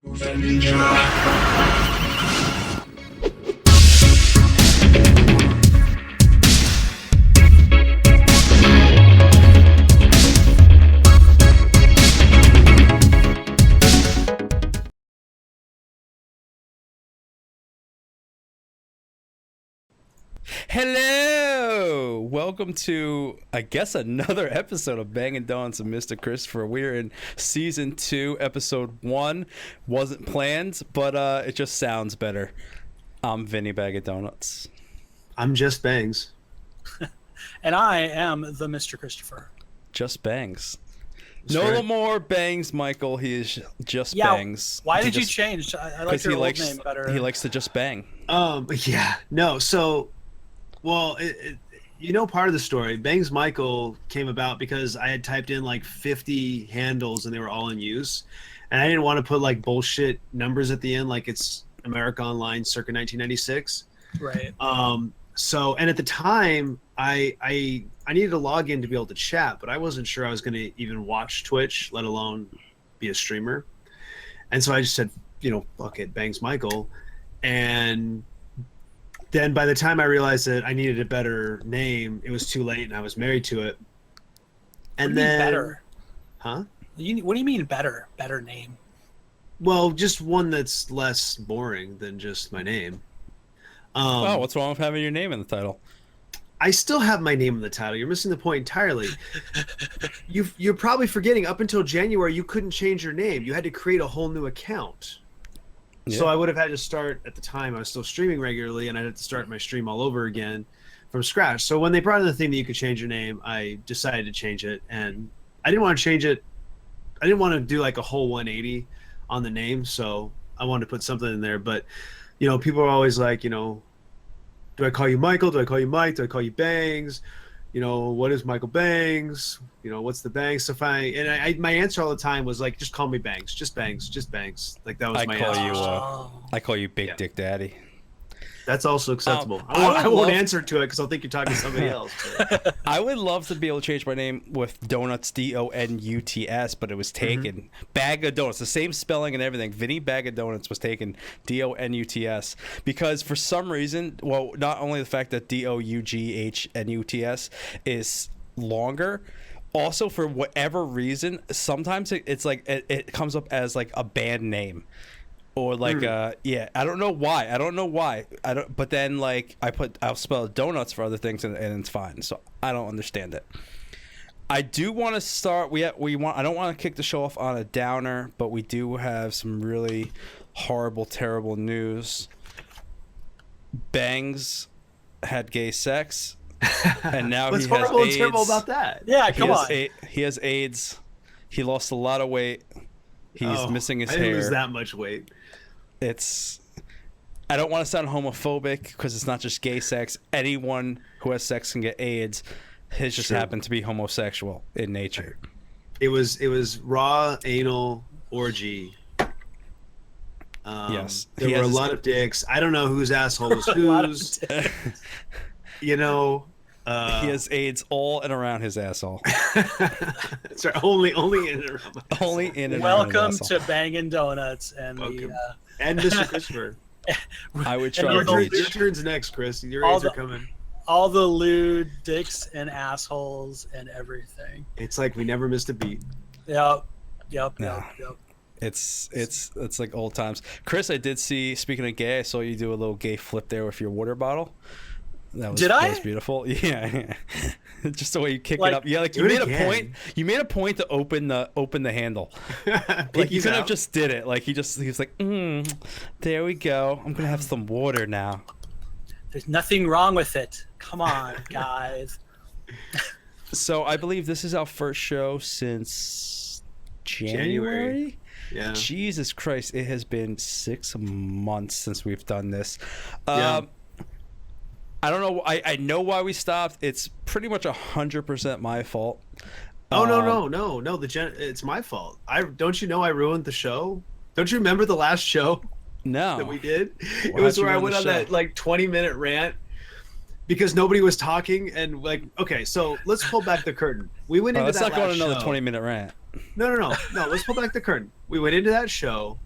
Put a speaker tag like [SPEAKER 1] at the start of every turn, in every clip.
[SPEAKER 1] Hello! Welcome to, I guess, another episode of Bangin' Donuts and Mr. Kristopher. We're in Season 2, Episode 1. Wasn't planned, but it just sounds better. I'm Vinny Bag of Donuts.
[SPEAKER 2] I'm Just Bangs.
[SPEAKER 3] And I am the Mr. Kristopher.
[SPEAKER 1] Just Bangs.
[SPEAKER 2] That's
[SPEAKER 1] No
[SPEAKER 2] right.
[SPEAKER 1] more Bangs, Michael. He is Just Bangs.
[SPEAKER 3] Why did you change? I like your old name better.
[SPEAKER 1] He likes to just bang.
[SPEAKER 2] Yeah. No, so... Well, part of the story, Bangs Michael came about because I had typed in like 50 handles and they were all in use. And I didn't want to put like bullshit numbers at the end like it's America Online circa 1996.
[SPEAKER 3] Right.
[SPEAKER 2] So, and at the time, I needed a login to be able to chat, but I wasn't sure I was going to even watch Twitch, let alone be a streamer. And so I just said, fuck it, Bangs Michael. And then by the time I realized that I needed a better name, it was too late and I was married to it. And then
[SPEAKER 3] better?
[SPEAKER 2] Huh?
[SPEAKER 3] What do you mean better? Better name?
[SPEAKER 2] Well, just one that's less boring than just my name.
[SPEAKER 1] What's wrong with having your name in the title?
[SPEAKER 2] I still have my name in the title. You're missing the point entirely. You're probably forgetting up until January you couldn't change your name. You had to create a whole new account. Yeah. So I would have had to start, at the time I was still streaming regularly, and I'd have to start my stream all over again from scratch. So when they brought in the thing that you could change your name, I decided to change it. And I didn't want to change it. I didn't want to do like a whole 180 on the name. So I wanted to put something in there. But, people are always like, do I call you Michael? Do I call you Mike? Do I call you Bangs? What is Michael Bangs? What's the Bangs? So my answer all the time was like, just call me Bangs, just Bangs, just Bangs. Like that was my answer.
[SPEAKER 1] I call you Big Dick Daddy.
[SPEAKER 2] That's also acceptable. I won't answer to it because I'll think you're talking to somebody else. But.
[SPEAKER 1] I would love to be able to change my name with Donuts, Donuts, but it was taken. Mm-hmm. Bag of Donuts, the same spelling and everything. Vinny Bag of Donuts was taken, Donuts, because for some reason, well, not only the fact that Doughnnuts is longer, also for whatever reason, sometimes it's like it comes up as like a band name. Or like I don't know why. But then like I'll spell donuts for other things and it's fine. So I don't understand it. I do want to start I don't want to kick the show off on a downer, but we do have some really horrible, terrible news. Bangs had gay sex and now
[SPEAKER 2] What's
[SPEAKER 1] he has
[SPEAKER 2] horrible
[SPEAKER 1] AIDS.
[SPEAKER 2] and terrible about that?
[SPEAKER 3] Yeah, come on.
[SPEAKER 1] He has AIDS. He lost a lot of weight. He's missing his hair.
[SPEAKER 2] I didn't lose that much weight.
[SPEAKER 1] I don't want to sound homophobic because it's not just gay sex. Anyone who has sex can get AIDS. His just happened to be homosexual in nature.
[SPEAKER 2] It was raw anal orgy.
[SPEAKER 1] Yes.
[SPEAKER 2] There were a lot of dicks. I don't know whose asshole was whose.
[SPEAKER 1] He has AIDS all and around his asshole.
[SPEAKER 2] That's right. Only in and around my asshole.
[SPEAKER 1] Only in and
[SPEAKER 3] Welcome
[SPEAKER 1] around his
[SPEAKER 3] to Bangin' Donuts and
[SPEAKER 2] and Mr. Kristopher.
[SPEAKER 1] I would try to
[SPEAKER 2] your
[SPEAKER 1] reach.
[SPEAKER 2] turn's next, Chris. Your AIDS are coming.
[SPEAKER 3] all the lewd dicks and assholes and everything.
[SPEAKER 2] It's like we never missed a beat.
[SPEAKER 3] Yep.
[SPEAKER 1] It's like old times. Chris, I did see, speaking of gay, I saw you do a little gay flip there with your water bottle. That was beautiful. Yeah. Just the way you kick it up. Yeah, like you made a point. You made a point to open the handle. Like you could have just did it. Like he was like, there we go. I'm gonna have some water now.
[SPEAKER 3] There's nothing wrong with it. Come on, guys.
[SPEAKER 1] So I believe this is our first show since January.
[SPEAKER 2] Yeah.
[SPEAKER 1] Jesus Christ, it has been 6 months since we've done this. I don't know. I know why we stopped. It's pretty much 100% my fault.
[SPEAKER 2] Oh no! It's my fault. Don't you know I ruined the show? Don't you remember the last show?
[SPEAKER 1] No.
[SPEAKER 2] That we did? It was where I went on that like 20-minute rant because nobody was talking and like, okay, so let's pull back the curtain. We went into that last show.
[SPEAKER 1] Let's not go on another 20-minute rant.
[SPEAKER 2] No. Let's pull back the curtain. We went into that show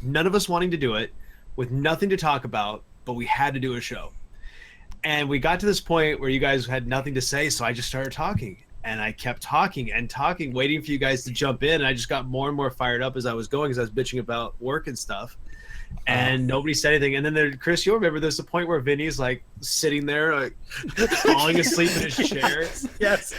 [SPEAKER 2] none of us wanting to do it, with nothing to talk about, but we had to do a show. And we got to this point where you guys had nothing to say, so I just started talking. And I kept talking and talking, waiting for you guys to jump in. And I just got more and more fired up as I was going, because I was bitching about work and stuff. And nobody said anything. And then there, Chris, you'll remember there's a point where Vinny's like sitting there, like falling asleep in his chair.
[SPEAKER 3] Yes.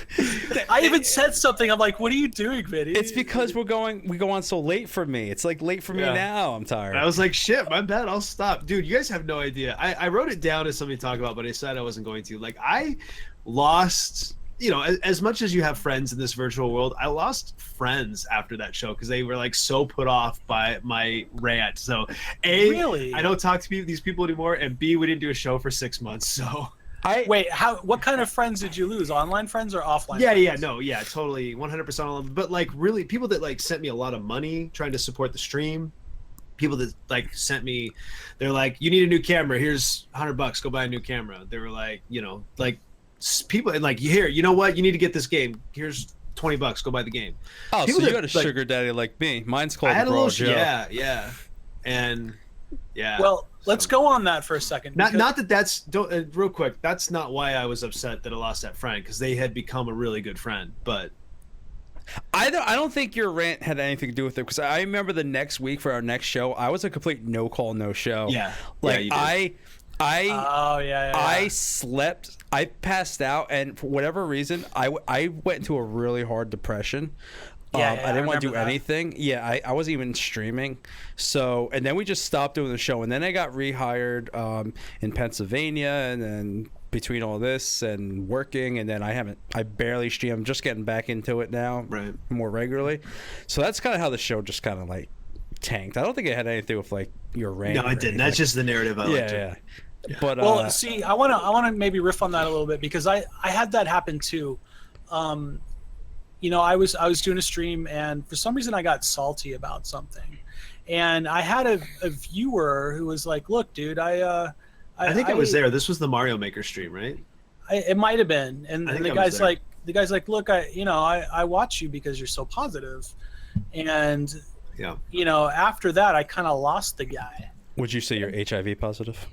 [SPEAKER 3] I even said something. I'm like, what are you doing, Vinny?
[SPEAKER 1] It's because we go on so late for me. It's like late for me now. I'm tired.
[SPEAKER 2] And I was like, shit, my bad. I'll stop. Dude, you guys have no idea. I wrote it down as something to talk about, but I said I wasn't going to. Like, I lost, you know, as much as you have friends in this virtual world, I lost friends after that show because they were like so put off by my rant. So A,
[SPEAKER 3] really?
[SPEAKER 2] I don't talk to these people anymore, and B, we didn't do a show for 6 months. So
[SPEAKER 3] wait, what kind of friends did you lose? Online friends or offline?
[SPEAKER 2] Totally 100% all of them. But like really people that like sent me a lot of money trying to support the stream, people that like sent me, they're like, you need a new camera, here's $100, go buy a new camera. They were like, you know, like people, and like, here, you know what, you need to get this game, here's $20, go buy the game.
[SPEAKER 1] Oh,
[SPEAKER 2] people
[SPEAKER 1] so you
[SPEAKER 2] that,
[SPEAKER 1] got a sugar daddy like me. Mine's called
[SPEAKER 2] I had a
[SPEAKER 1] Bro
[SPEAKER 2] little
[SPEAKER 1] Joe.
[SPEAKER 2] and
[SPEAKER 3] Well, let's go on that for a second.
[SPEAKER 2] Not that that's real quick, that's not why I was upset that I lost that friend, because they had become a really good friend. But
[SPEAKER 1] I don't think your rant had anything to do with it, because I remember the next week for our next show, I was a complete no call, no show.
[SPEAKER 2] Yeah,
[SPEAKER 1] like
[SPEAKER 2] yeah,
[SPEAKER 1] I slept, I passed out, and for whatever reason, I went into a really hard depression. I didn't want to do anything. Yeah, I wasn't even streaming. So, and then we just stopped doing the show, and then I got rehired in Pennsylvania, and then between all this and working, and then I barely stream. I'm just getting back into it now,
[SPEAKER 2] right,
[SPEAKER 1] more regularly. So that's kind of how the show just kind of like tanked. I don't think it had anything with like your rant.
[SPEAKER 2] No, it didn't. That's just the narrative I liked.
[SPEAKER 1] Yeah. But
[SPEAKER 3] well, see, I wanna maybe riff on that a little bit, because I had that happen too. You know, I was doing a stream, and for some reason I got salty about something, and I had a viewer who was like, "Look, dude, I think
[SPEAKER 2] I was there. This was the Mario Maker stream, right?
[SPEAKER 3] It might have been." And the guy's like, "Look, I watch you because you're so positive," and
[SPEAKER 2] yeah,
[SPEAKER 3] you know, after that I kind of lost the guy.
[SPEAKER 1] Would you say you're HIV positive?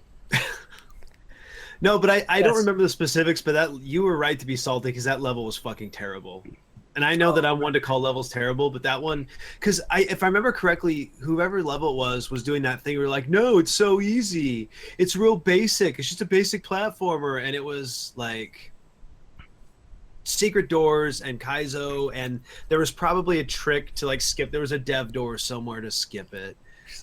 [SPEAKER 2] No, but I don't remember the specifics, but that you were right to be salty, because that level was fucking terrible. And I know that I'm one to call levels terrible, but that one, because if I remember correctly, whoever level it was doing that thing. We were like, no, it's so easy. It's real basic. It's just a basic platformer. And it was like secret doors and Kaizo, and there was probably a trick to like skip. There was a dev door somewhere to skip it,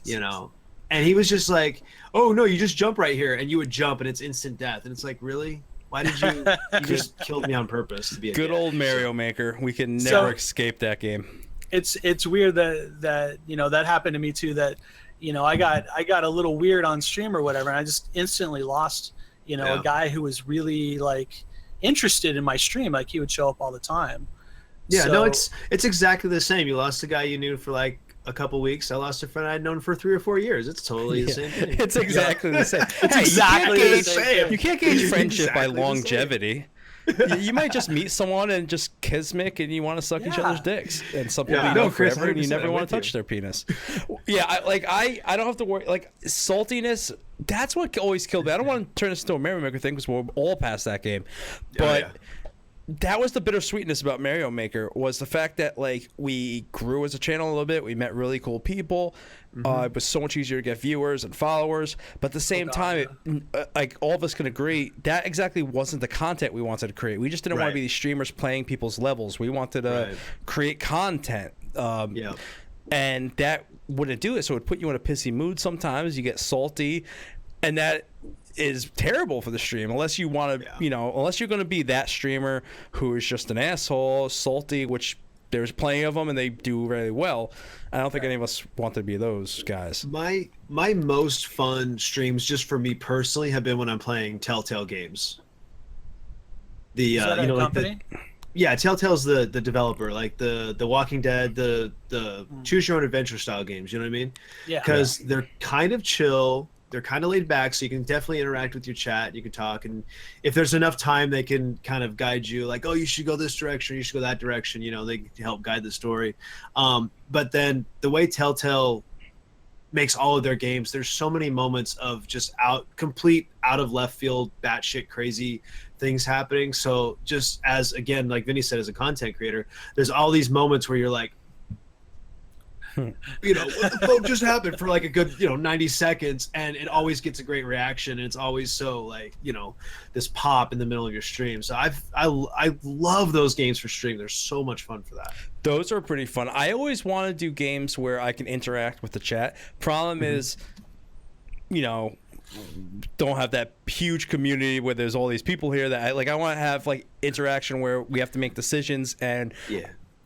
[SPEAKER 2] you know. And he was just like, oh, no, you just jump right here. And you would jump, and it's instant death. And it's like, really? Why did you just killed me on purpose to be a
[SPEAKER 1] good
[SPEAKER 2] dick.
[SPEAKER 1] Old Mario Maker. We can never escape that game.
[SPEAKER 3] It's weird that you know, that happened to me too, that you know, I got a little weird on stream or whatever, and I just instantly lost, you know, a guy who was really like interested in my stream. Like, he would show up all the time.
[SPEAKER 2] Yeah,
[SPEAKER 3] so,
[SPEAKER 2] no, it's exactly the same. You lost a guy you knew for like a couple weeks. I lost a friend I'd known for 3 or 4 years. It's totally the same thing.
[SPEAKER 1] It's exactly the same.
[SPEAKER 2] It's exactly the same.
[SPEAKER 1] You can't gauge friendship by
[SPEAKER 2] Exactly the
[SPEAKER 1] longevity. You might just meet someone and just kismic, and you want to suck each other's dicks, and some people you know
[SPEAKER 2] Chris,
[SPEAKER 1] forever, and you
[SPEAKER 2] 100%,
[SPEAKER 1] never
[SPEAKER 2] I'm
[SPEAKER 1] want
[SPEAKER 2] with
[SPEAKER 1] to touch their penis. Yeah, I don't have to worry. Like, saltiness, that's what always killed me. I don't want to turn this into a Mario Maker thing, because we're all past that game, but that was the bittersweetness about Mario Maker, was the fact that like we grew as a channel a little bit. We met really cool people. It was so much easier to get viewers and followers. But at the same time, like all of us can agree, that exactly wasn't the content we wanted to create. We just didn't want to be these streamers playing people's levels. We wanted to create content. And that wouldn't do it. So it would put you in a pissy mood sometimes. You get salty. And that is terrible for the stream, unless you want to, you know, unless you're going to be that streamer who is just an asshole, salty, which there's plenty of them and they do really well. I don't think any of us want to be those guys.
[SPEAKER 2] My most fun streams, just for me personally, have been when I'm playing Telltale games.
[SPEAKER 3] Is that
[SPEAKER 2] you know,
[SPEAKER 3] a company?
[SPEAKER 2] Telltale's the developer, like the Walking Dead, the choose your own adventure style games. You know what I mean?
[SPEAKER 3] Yeah.
[SPEAKER 2] Because they're kind of chill. They're kind of laid back, so you can definitely interact with your chat. You can talk, and if there's enough time, they can kind of guide you, like, oh, you should go this direction, you should go that direction. You know, they can help guide the story. But then the way Telltale makes all of their games. There's so many moments of just complete out of left field, batshit crazy things happening. So just as, again, like Vinny said, as a content creator, there's all these moments where you're like, you know, what the fuck just happened, for like a good, 90 seconds, and it always gets a great reaction, and it's always so like, this pop in the middle of your stream. So I love those games for stream. They're so much fun for that.
[SPEAKER 1] Those are pretty fun. I always want to do games where I can interact with the chat. Problem is, don't have that huge community where there's all these people here that I want to have like interaction where we have to make decisions and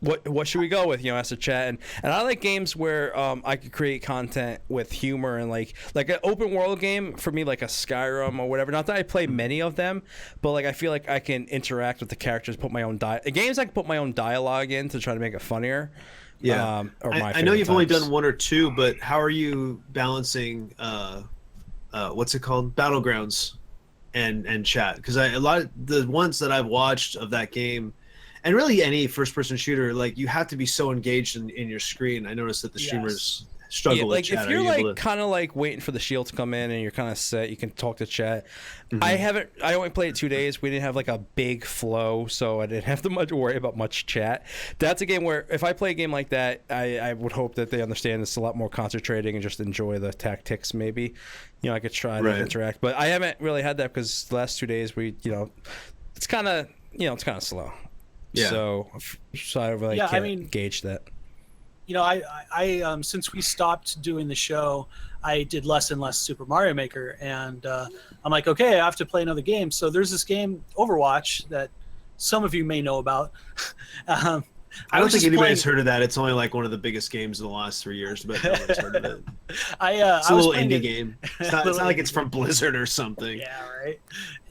[SPEAKER 1] what should we go with, as a chat, and I like games where I could create content with humor, and like an open world game for me, like a Skyrim or whatever. Not that I play many of them, but like I feel like I can interact with the characters, put my own games I can put my own dialogue in to try to make it funnier.
[SPEAKER 2] Yeah, I know you've only done one or two, but how are you balancing what's it called, Battlegrounds and chat? Because a lot of the ones that I've watched of that game, and really any first-person shooter, like you have to be so engaged in your screen. I noticed that the streamers struggle with chat.
[SPEAKER 1] If you're like kind of like waiting for the shield to come in and you're kind of set, you can talk to chat. I only played it 2 days. We didn't have like a big flow, so I didn't have to worry about much chat. That's a game where if I play a game like that, I would hope that they understand it's a lot more concentrating and just enjoy the tactics. Maybe I could try to interact, but I haven't really had that because the last 2 days it's kind of slow.
[SPEAKER 2] Yeah.
[SPEAKER 1] So I really can't gauge that.
[SPEAKER 3] I since we stopped doing the show, I did less and less Super Mario Maker, and I'm like, okay, I have to play another game. So there's this game, Overwatch, that some of you may know about.
[SPEAKER 2] I don't think anybody's heard of that. It's only like one of the biggest games in the last 3 years, but no one's heard of it. It's a little indie game. It's not like it's from Blizzard or something.
[SPEAKER 3] Yeah, right.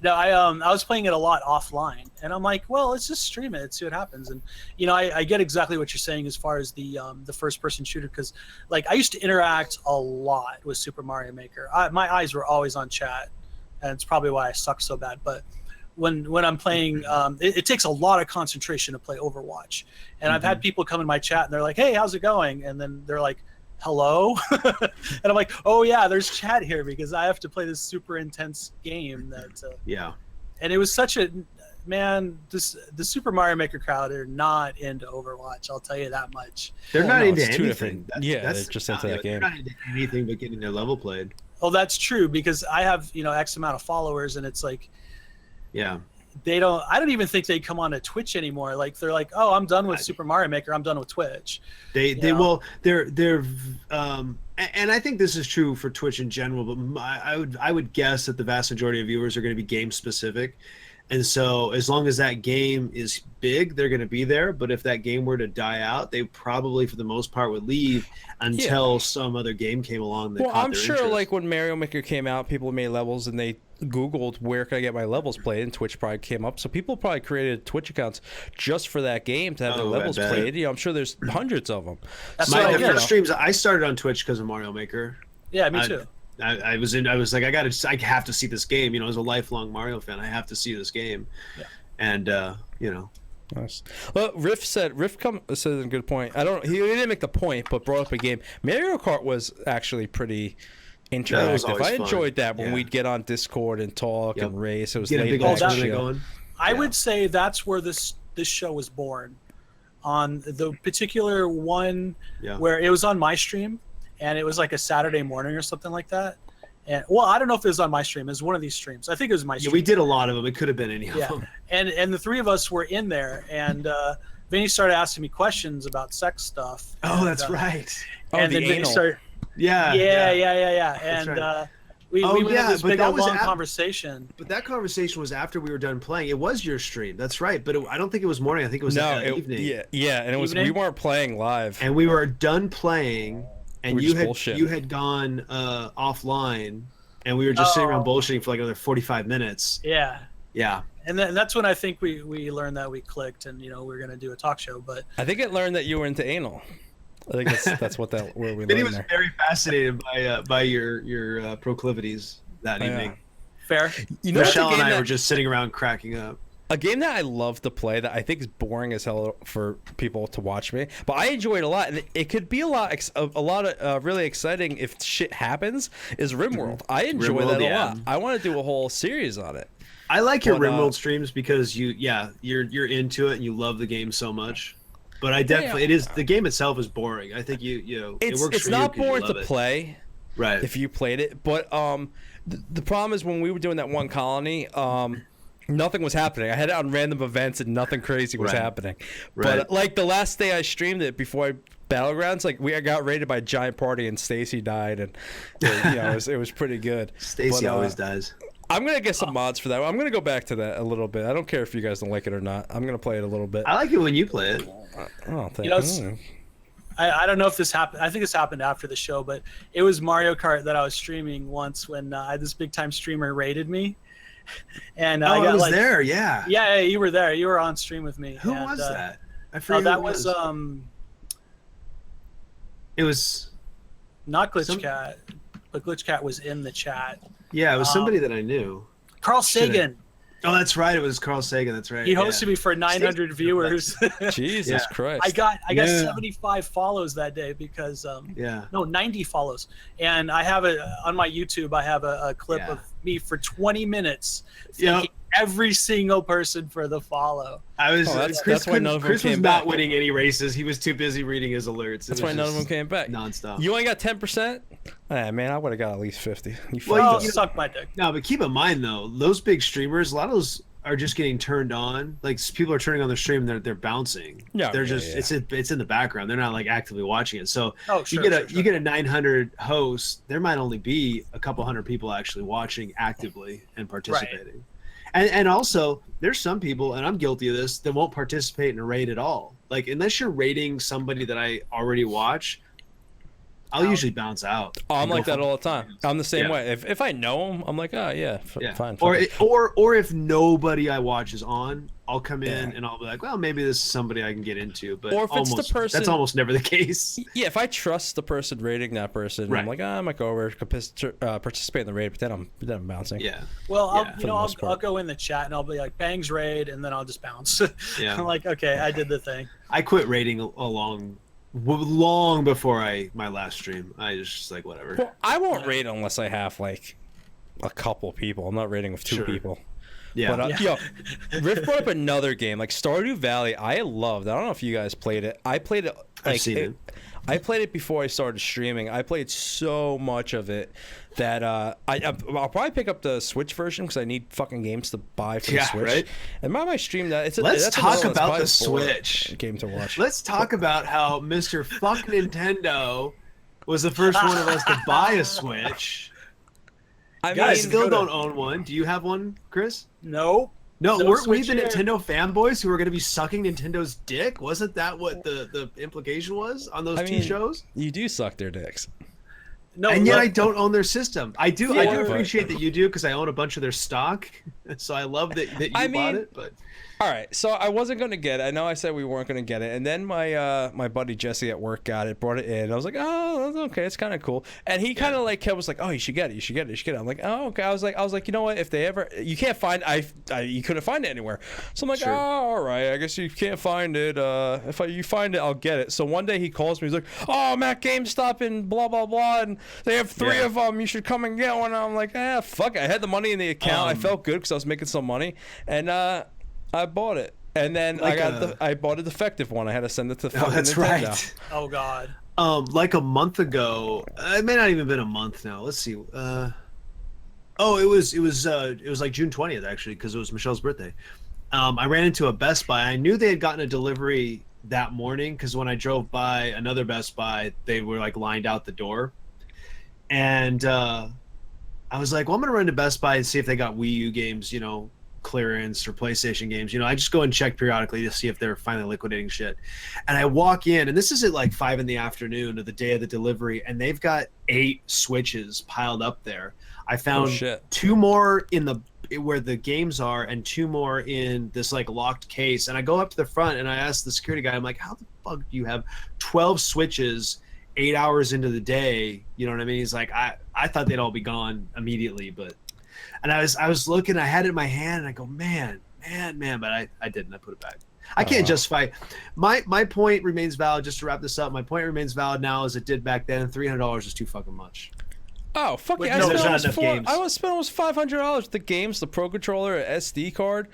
[SPEAKER 3] No, I was playing it a lot offline, and I'm like, well, let's just stream it and see what happens. And I get exactly what you're saying as far as the first-person shooter, because like I used to interact a lot with Super Mario Maker. My eyes were always on chat, and it's probably why I suck so bad. But when I'm playing, it takes a lot of concentration to play Overwatch. And I've had people come in my chat and they're like, hey, how's it going? And then they're like, hello? And I'm like, oh yeah, there's chat here because I have to play this super intense game. And it was such a, man, the Super Mario Maker crowd are not into Overwatch, I'll tell you that much.
[SPEAKER 2] They're not into anything.
[SPEAKER 1] They're just into that game.
[SPEAKER 2] They're not into anything but getting their level played.
[SPEAKER 3] Well, that's true, because I have, X amount of followers, and it's like, I don't even think they come on to Twitch anymore. Like they're like, oh, I'm done with Super Mario Maker, I'm done with Twitch.
[SPEAKER 2] And I think this is true for Twitch in general, but I would guess that the vast majority of viewers are going to be game specific. And so as long as that game is big, they're going to be there. But if that game were to die out, they probably, for the most part, would leave until some other game came along that caught
[SPEAKER 1] I'm
[SPEAKER 2] their
[SPEAKER 1] sure
[SPEAKER 2] interest.
[SPEAKER 1] like when Mario Maker came out, people made levels and they Googled where can I get my levels played, and Twitch probably came up. So people probably created Twitch accounts just for that game to have their levels played. I'm sure there's hundreds of them.
[SPEAKER 3] That's
[SPEAKER 2] the first streams I started on Twitch because of Mario Maker.
[SPEAKER 3] Yeah, me too.
[SPEAKER 2] I was like, I have to see this game. As a lifelong Mario fan, I have to see this game. Yeah. And
[SPEAKER 1] Nice. Well, Riff said a good point. He didn't make the point, but brought up a game. Mario Kart was actually pretty interactive. I enjoyed that when we'd get on Discord and talk and race. It was laid back going.
[SPEAKER 3] I would say that's where this show was born, on the particular one where it was on my stream. And it was like a Saturday morning or something like that. And I don't know if it was on my stream. It was one of these streams. I think it was my stream.
[SPEAKER 2] Yeah, we did a lot of them. It could have been any of them.
[SPEAKER 3] And the three of us were in there, and Vinny started asking me questions about sex stuff.
[SPEAKER 2] Oh, that's right.
[SPEAKER 3] And then Vinny started.
[SPEAKER 2] Yeah.
[SPEAKER 3] And we went on this big long conversation.
[SPEAKER 2] But that conversation was after we were done playing. It was your stream. That's right. But I don't think it was morning. I think it was evening.
[SPEAKER 1] Yeah. And it was we weren't playing live.
[SPEAKER 2] And we were done playing. And you had gone offline, and we were just sitting around bullshitting for like another 45 minutes.
[SPEAKER 3] Yeah.
[SPEAKER 2] Yeah.
[SPEAKER 3] And that's when I think we learned that we clicked, and we were gonna do a talk show. But
[SPEAKER 1] I think it learned that you were into anal. I think that's where we learned.
[SPEAKER 2] He was very fascinated by your proclivities that evening.
[SPEAKER 3] Fair.
[SPEAKER 2] Michelle and I were just sitting around cracking up.
[SPEAKER 1] A game that I love to play that I think is boring as hell for people to watch me, but I enjoy it a lot, and it could be a lot of really exciting if shit happens. Is RimWorld? I enjoy that a lot. I want to do a whole series on it.
[SPEAKER 2] I like your RimWorld streams because you're into it and you love the game so much. But I definitely the game itself is boring. I think it works.
[SPEAKER 1] It's not boring to play,
[SPEAKER 2] right?
[SPEAKER 1] If you played it, but the problem is when we were doing that one colony, nothing was happening. I had it on random events and nothing crazy was happening.
[SPEAKER 2] Right.
[SPEAKER 1] But like the last day I streamed it before Battlegrounds, like I got raided by a giant party and Stacy died, and it was pretty good.
[SPEAKER 2] Stacy always dies.
[SPEAKER 1] I'm gonna get some mods for that. I'm gonna go back to that a little bit. I don't care if you guys don't like it or not. I'm gonna play it a little bit.
[SPEAKER 2] I like it when you play it.
[SPEAKER 1] Oh, thank you.
[SPEAKER 3] I don't know if this happened. I think this happened after the show, but it was Mario Kart that I was streaming once when this big time streamer raided me. And I
[SPEAKER 2] was there, yeah.
[SPEAKER 3] Yeah, you were there. You were on stream with me.
[SPEAKER 2] Who was that? I forget.
[SPEAKER 3] That was
[SPEAKER 2] it was
[SPEAKER 3] not Glitchcat, but Glitchcat was in the chat.
[SPEAKER 2] Yeah, it was somebody that I knew.
[SPEAKER 3] Carl Sagan.
[SPEAKER 2] Oh, that's right. It was Carl Sagan. That's right.
[SPEAKER 3] He hosted me for 900 viewers.
[SPEAKER 1] Jesus Christ!
[SPEAKER 3] I got 75 follows that day because 90 follows, and I have on my YouTube. I have a clip of me for 20 minutes thanking every single person for the follow.
[SPEAKER 2] Chris was not winning any races. He was too busy reading his alerts.
[SPEAKER 1] That's why none of them came back.
[SPEAKER 2] Nonstop.
[SPEAKER 1] You only got 10%. Man, I would have got at least 50.
[SPEAKER 3] You suck my dick.
[SPEAKER 2] No, but keep in mind though, those big streamers, a lot of those are just getting turned on. Like people are turning on the stream, they're bouncing. Yeah, they're just it's in the background. They're not like actively watching it. So you get a 900 host. There might only be a couple hundred people actually watching actively and participating. Right. And also, there's some people, and I'm guilty of this, that won't participate in a raid at all. Like, unless you're raiding somebody that I already watch, I'll usually bounce out.
[SPEAKER 1] Oh, I'm like that all the time. I'm the same way. If I know them, I'm like, fine.
[SPEAKER 2] Or if nobody I watch is on, I'll come in and I'll be like, well, maybe this is somebody I can get into. But
[SPEAKER 1] or if it's the person,
[SPEAKER 2] that's almost never the case.
[SPEAKER 1] Yeah, if I trust the person raiding that person, I'm like, I might go over participate in the raid, but then I'm bouncing.
[SPEAKER 3] Yeah. Well, I'll go in the chat and I'll be like, Bangs raid, and then I'll just bounce. Yeah. I'm like, okay, I did the thing.
[SPEAKER 2] I quit raiding long before my last stream. I was just like, whatever.
[SPEAKER 1] Well, I won't raid unless I have like a couple people. I'm not raiding with two people. Yeah. But Riff brought up another game like Stardew Valley. I loved. I don't know if you guys played it. I played it.
[SPEAKER 2] I've seen it.
[SPEAKER 1] I played it before I started streaming. I played so much of it that I'll probably pick up the Switch version because I need fucking games to buy for the Switch. Right? And my stream that.
[SPEAKER 2] Let's talk about the Switch
[SPEAKER 1] game to watch.
[SPEAKER 2] Let's talk about how Mr. Fuck Nintendo was the first one of us to buy a Switch. I still don't own one. Do you have one, Chris?
[SPEAKER 3] No.
[SPEAKER 2] No, weren't we the Nintendo fanboys who were going to be sucking Nintendo's dick? Wasn't that what the implication was on those two shows?
[SPEAKER 1] You do suck their dicks.
[SPEAKER 2] No, and yet I don't own their system. I do appreciate that you do because I own a bunch of their stock. So I love that you bought it. But
[SPEAKER 1] all right, so I wasn't going to get it. I know I said we weren't going to get it, and then my buddy Jesse at work got it, brought it in. I was like, oh, that's okay, it's kind of cool. And he kind of was like, oh, you should get it. I'm like, oh, okay. I was like, you know what? If they ever, you can't find, you couldn't find it anywhere. So I'm like, oh, all right, I guess you can't find it. If you find it, I'll get it. So one day he calls me. He's like, oh, I'm at GameStop and blah blah blah, and they have 3 of them. You should come and get one. And I'm like, fuck it. I had the money in the account. I felt good because I was making some money, and I bought it, and then I bought a defective one. I had to send it to
[SPEAKER 2] Nintendo. That's right.
[SPEAKER 3] Oh God.
[SPEAKER 2] Like a month ago, it may not even been a month now. Let's see. It was like June 20th actually, because it was Michelle's birthday. I ran into a Best Buy. I knew they had gotten a delivery that morning because when I drove by another Best Buy, they were like lined out the door, and I was like, well, I'm gonna run to Best Buy and see if they got Wii U games, clearance or PlayStation games. I just go and check periodically to see if they're finally liquidating shit. And I walk in, and this is at like 5 PM of the day of the delivery, and they've got 8 Switches piled up there. I found 2 more in where the games are, and 2 more in this like locked case. And I go up to the front and I ask the security guy, I'm like, how the fuck do you have 12 Switches 8 hours into the day? You know what I mean? He's like, I thought they'd all be gone immediately, but. And I was looking, I had it in my hand, and I go, man, Man, but I didn't. I put it back. I can't justify. My point remains valid. Just to wrap this up, my point remains valid now as it did back then. $300 is too fucking much.
[SPEAKER 1] Oh fuck yeah!
[SPEAKER 2] No, there's not enough games.
[SPEAKER 1] I was spend almost $500 with the games, the Pro Controller, SD card.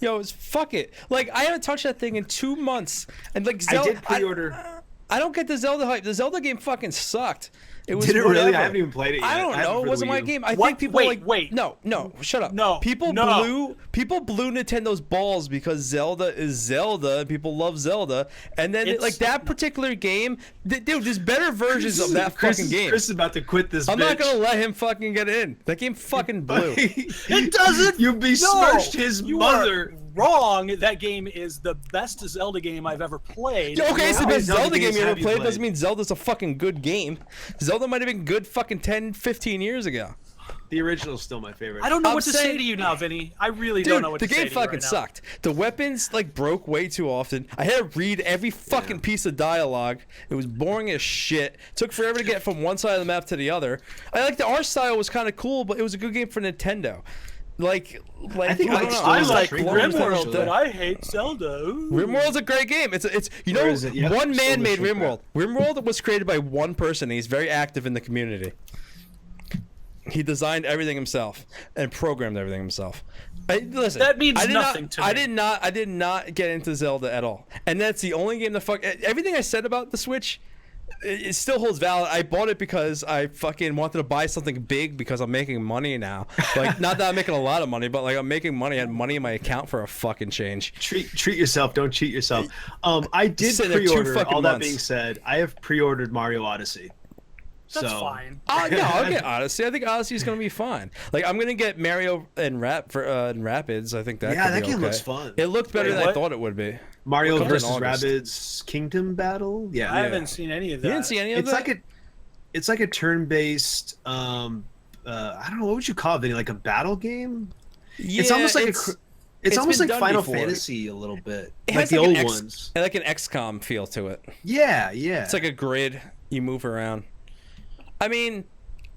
[SPEAKER 1] Yo, it's fuck it. Like I haven't touched that thing in 2 months, and like Zelda,
[SPEAKER 2] I did pre-order.
[SPEAKER 1] I don't get the Zelda hype. The Zelda game fucking sucked. It was
[SPEAKER 2] Did it
[SPEAKER 1] whatever.
[SPEAKER 2] really? I haven't even played it yet.
[SPEAKER 1] I don't know. It wasn't my game. I think people
[SPEAKER 3] wait.
[SPEAKER 1] No, shut up.
[SPEAKER 3] No,
[SPEAKER 1] People blew Nintendo's balls because Zelda is Zelda and people love Zelda. And then like that particular game, dude, there's better versions of that fucking game.
[SPEAKER 2] Chris is about to quit this.
[SPEAKER 1] I'm not gonna let him fucking get in. That game fucking blew.
[SPEAKER 2] It doesn't. You besmirched his mother.
[SPEAKER 3] Wrong. That game is the best Zelda game I've ever played.
[SPEAKER 1] Okay, it's the best Zelda game you ever played. Doesn't mean Zelda's a fucking good game. Zelda might have been good fucking 10, 15 years ago.
[SPEAKER 2] The original's still my favorite.
[SPEAKER 3] I don't know what to say to you now, Vinny. I really don't know what to say to you.
[SPEAKER 1] The game fucking sucked. The weapons like broke way too often. I had to read every fucking piece of dialogue. It was boring as shit. Took forever to get from one side of the map to the other. I like the art style was kind of cool, but it was a good game for Nintendo. Like
[SPEAKER 2] I think
[SPEAKER 3] I like RimWorld, but I hate Zelda. Ooh.
[SPEAKER 1] RimWorld's a great game. It's you know one man made RimWorld. RimWorld was created by one person. He's very active in the community. He designed everything himself and programmed everything himself. Listen,
[SPEAKER 3] that means nothing to me.
[SPEAKER 1] I did not get into Zelda at all, and that's the only game that everything I said about the Switch. It still holds valid. I bought it because I fucking wanted to buy something big because I'm making money now. Like, not that I'm making a lot of money, but like I'm making money. I had money in my account for a fucking change.
[SPEAKER 2] Treat yourself. Don't cheat yourself. I did pre-order. All that being said, I have pre-ordered Mario Odyssey.
[SPEAKER 3] That's fine.
[SPEAKER 1] No, I'll get Odyssey. I think Odyssey is gonna be fine. Like I'm gonna get Mario and Rapids. I think that.
[SPEAKER 2] Yeah,
[SPEAKER 1] could
[SPEAKER 2] that
[SPEAKER 1] be
[SPEAKER 2] game
[SPEAKER 1] okay.
[SPEAKER 2] looks fun.
[SPEAKER 1] It looked better than I thought it would be.
[SPEAKER 2] Mario versus Rabbids Kingdom Battle. Yeah,
[SPEAKER 3] I haven't seen any of that.
[SPEAKER 1] You didn't see any of that?
[SPEAKER 2] It's like a turn-based. I don't know, what would you call it, Vinny? Like a battle game. Yeah, it's almost like it's almost like Final Fantasy a little bit, like the old ones.
[SPEAKER 1] Like an XCOM feel to it.
[SPEAKER 2] Yeah.
[SPEAKER 1] It's like a grid. You move around. I mean,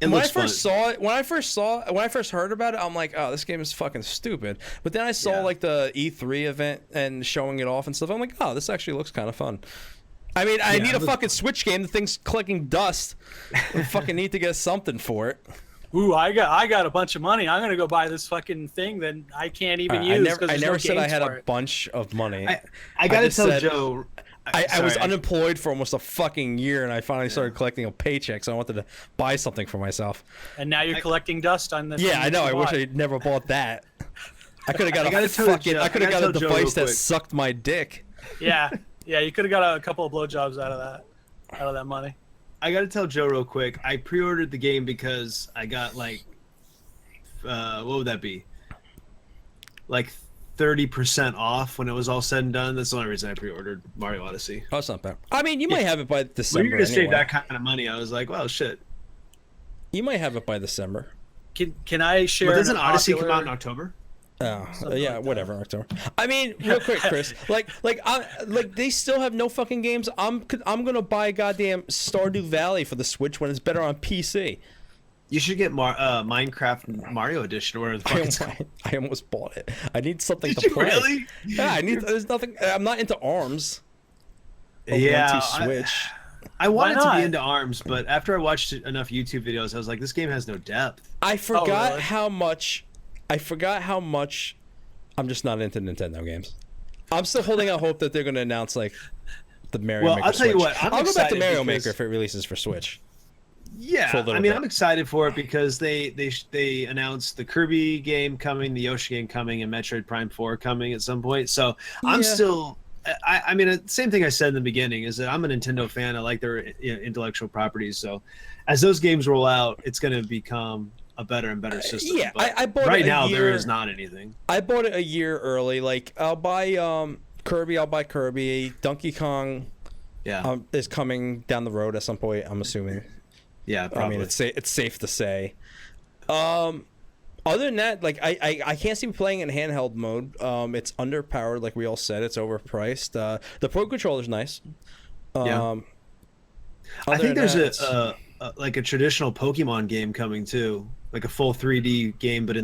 [SPEAKER 2] when I first
[SPEAKER 1] heard about it, I'm like, oh, this game is fucking stupid. But then I saw like the E3 event and showing it off and stuff. I'm like, oh, this actually looks kind of fun. I mean, I need a fucking Switch game. The thing's collecting dust. I fucking need to get something for it.
[SPEAKER 3] Ooh, I got a bunch of money. I'm gonna go buy this fucking thing that I can't even use.
[SPEAKER 1] I never said I had a bunch of money.
[SPEAKER 2] I gotta tell Joe.
[SPEAKER 1] I was unemployed for almost a fucking year, and I finally started collecting a paycheck, so I wanted to buy something for myself.
[SPEAKER 3] And now you're collecting dust on this.
[SPEAKER 1] Yeah, I know. I wish I never bought that. I could have got a device that sucked my dick.
[SPEAKER 3] Yeah, you could have got a couple of blowjobs out of that money.
[SPEAKER 2] I gotta tell Joe real quick. I pre-ordered the game because I got like, what would that be? Like 30% off when it was all said and done. That's the only reason I pre-ordered Mario Odyssey.
[SPEAKER 1] Oh, that's not bad. I mean, you might have it by December.
[SPEAKER 2] When you're gonna save that kind of money, I was like, well, shit.
[SPEAKER 1] You might have it by December.
[SPEAKER 3] Can I share?
[SPEAKER 2] But doesn't Odyssey come out in October?
[SPEAKER 1] Oh, yeah, whatever, October. I mean, real quick, Chris. like they still have no fucking games. I'm gonna buy goddamn Stardew Valley for the Switch when it's better on PC.
[SPEAKER 2] You should get Minecraft Mario Edition or whatever the fuck it's called.
[SPEAKER 1] I almost bought it. I need something to play.
[SPEAKER 2] Really?
[SPEAKER 1] Yeah, there's nothing. I'm not into ARMS.
[SPEAKER 2] Yeah,
[SPEAKER 1] Switch.
[SPEAKER 2] I wanted to be into ARMS, but after I watched enough YouTube videos, I was like, this game has no depth.
[SPEAKER 1] I forgot how much I'm just not into Nintendo games. I'm still holding out hope that they're going to announce like the Mario Maker.
[SPEAKER 2] I'll tell you what.
[SPEAKER 1] I'll go back to Mario Maker if it releases for Switch.
[SPEAKER 2] Yeah, I mean, I'm excited for it because they announced the Kirby game coming, the Yoshi game coming, and Metroid Prime 4 coming at some point. So I'm still. I mean, same thing I said in the beginning is that I'm a Nintendo fan. I like their intellectual properties. So as those games roll out, it's going to become a better and better system.
[SPEAKER 1] Yeah, I bought it
[SPEAKER 2] right now. There is not anything.
[SPEAKER 1] I bought it a year early. Like I'll buy Kirby. I'll buy Kirby. Donkey Kong.
[SPEAKER 2] Yeah,
[SPEAKER 1] is coming down the road at some point. I'm assuming.
[SPEAKER 2] Yeah, probably.
[SPEAKER 1] I mean, it's safe to say. Other than that, like I can't see me playing in handheld mode. It's underpowered, like we all said. It's overpriced. The Pro Controller's nice.
[SPEAKER 2] I think there's a like a traditional Pokemon game coming too, like a full 3D game, but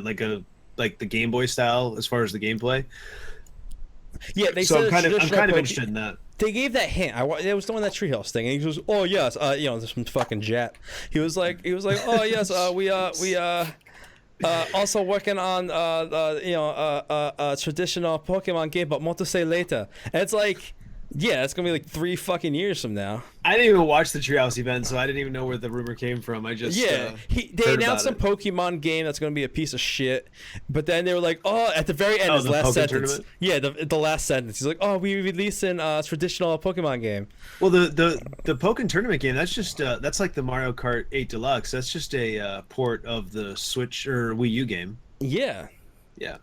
[SPEAKER 2] like a like the Game Boy style as far as the gameplay.
[SPEAKER 1] Yeah, they
[SPEAKER 2] So
[SPEAKER 1] said
[SPEAKER 2] I'm kind of
[SPEAKER 1] traditional
[SPEAKER 2] interested in that.
[SPEAKER 1] They gave that hint. It was doing that treehouse thing, and he goes, "Oh yes, there's some fucking Jap." He was like, "Oh yes, we also working on traditional Pokemon game, but more to say later." And it's like, yeah, it's gonna be like 3 fucking years from now.
[SPEAKER 2] I didn't even watch the Treehouse event, so I didn't even know where the rumor came from. I just
[SPEAKER 1] they announced some Pokemon game that's gonna be a piece of shit, but then they were like, "Oh," at the very end, his last sentence.
[SPEAKER 2] Tournament?
[SPEAKER 1] Yeah, the last sentence. He's like, "Oh, we releasing traditional Pokemon game."
[SPEAKER 2] Well, the Pokken tournament game, that's just that's like the Mario Kart 8 Deluxe. That's just a port of the Switch or Wii U game.
[SPEAKER 1] Yeah.
[SPEAKER 2] Yeah.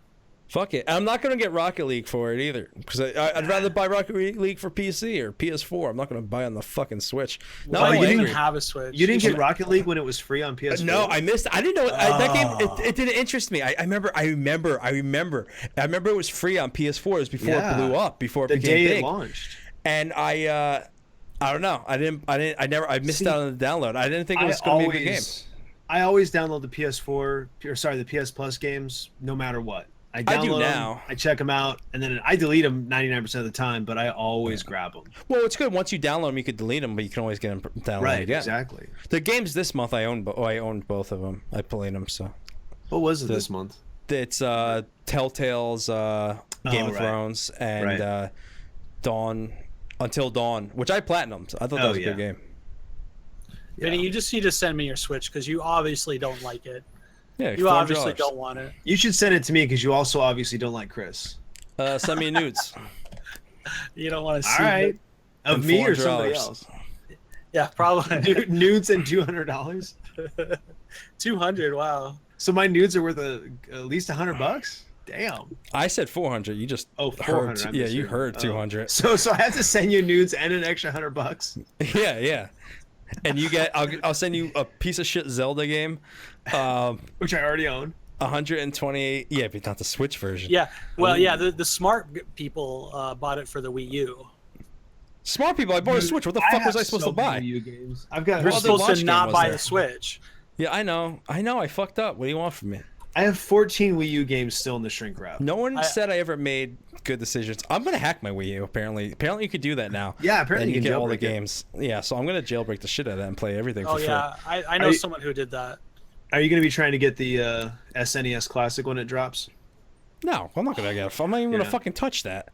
[SPEAKER 1] Fuck it. I'm not going to get Rocket League for it either, because I'd rather buy Rocket League for PC or PS4. I'm not going to buy on the fucking Switch.
[SPEAKER 3] No, you didn't even have a Switch.
[SPEAKER 2] You didn't get Rocket League when it was free on PS4?
[SPEAKER 1] No, I missed. I didn't know that game. It didn't interest me. I remember it was free on PS4. It was before it blew up, before it became big.
[SPEAKER 2] The day it launched.
[SPEAKER 1] And I don't know. I missed out on the download. I didn't think it was going to be a good game.
[SPEAKER 2] I always download the the PS Plus games, no matter what. I do now. Them, I check them out, and then I delete them 99% of the time, but I always grab them.
[SPEAKER 1] Well, it's good. Once you download them, you could delete them, but you can always get them downloaded again.
[SPEAKER 2] Exactly.
[SPEAKER 1] The games this month, I owned both of them. I played them, so.
[SPEAKER 2] What was it this month?
[SPEAKER 1] It's Telltale's Game of Thrones and Until Dawn, which I platinumed. I thought that was a good game.
[SPEAKER 3] Vinny, you just need to send me your Switch, because you obviously don't like it.
[SPEAKER 1] Yeah,
[SPEAKER 3] you obviously don't want it.
[SPEAKER 2] You should send it to me, because you also obviously don't like Chris.
[SPEAKER 1] Send me nudes.
[SPEAKER 3] You don't want to see
[SPEAKER 2] it. Of me or somebody else?
[SPEAKER 3] Yeah, probably.
[SPEAKER 2] Nudes and $200?
[SPEAKER 3] 200, wow.
[SPEAKER 2] So my nudes are worth at least $100? Damn.
[SPEAKER 1] I said 400. You just
[SPEAKER 2] 400.
[SPEAKER 1] Yeah, you heard 200.
[SPEAKER 2] So I have to send you nudes and an extra $100?
[SPEAKER 1] Yeah. And you get, I'll send you a piece of shit Zelda game,
[SPEAKER 2] which I already own.
[SPEAKER 1] 128. Yeah, but not the Switch version.
[SPEAKER 3] Yeah. Well, yeah. The smart people bought it for the Wii U.
[SPEAKER 1] Smart people. I bought a Switch. What the fuck was I supposed to buy?
[SPEAKER 2] Wii U games. I've got.
[SPEAKER 3] You're supposed to not buy the Switch.
[SPEAKER 1] Yeah, I know. I fucked up. What do you want from me?
[SPEAKER 2] I have 14 Wii U games still in the shrink wrap.
[SPEAKER 1] No one said I ever made good decisions. I'm gonna hack my Wii U. Apparently you could do that now.
[SPEAKER 2] Yeah, apparently
[SPEAKER 1] you can get all the games. Yeah, so I'm gonna jailbreak the shit out of that and play everything for free.
[SPEAKER 3] Oh yeah, I know someone who did that.
[SPEAKER 2] Are you gonna be trying to get the SNES Classic when it drops?
[SPEAKER 1] No, I'm not gonna get it. I'm not even gonna fucking touch that.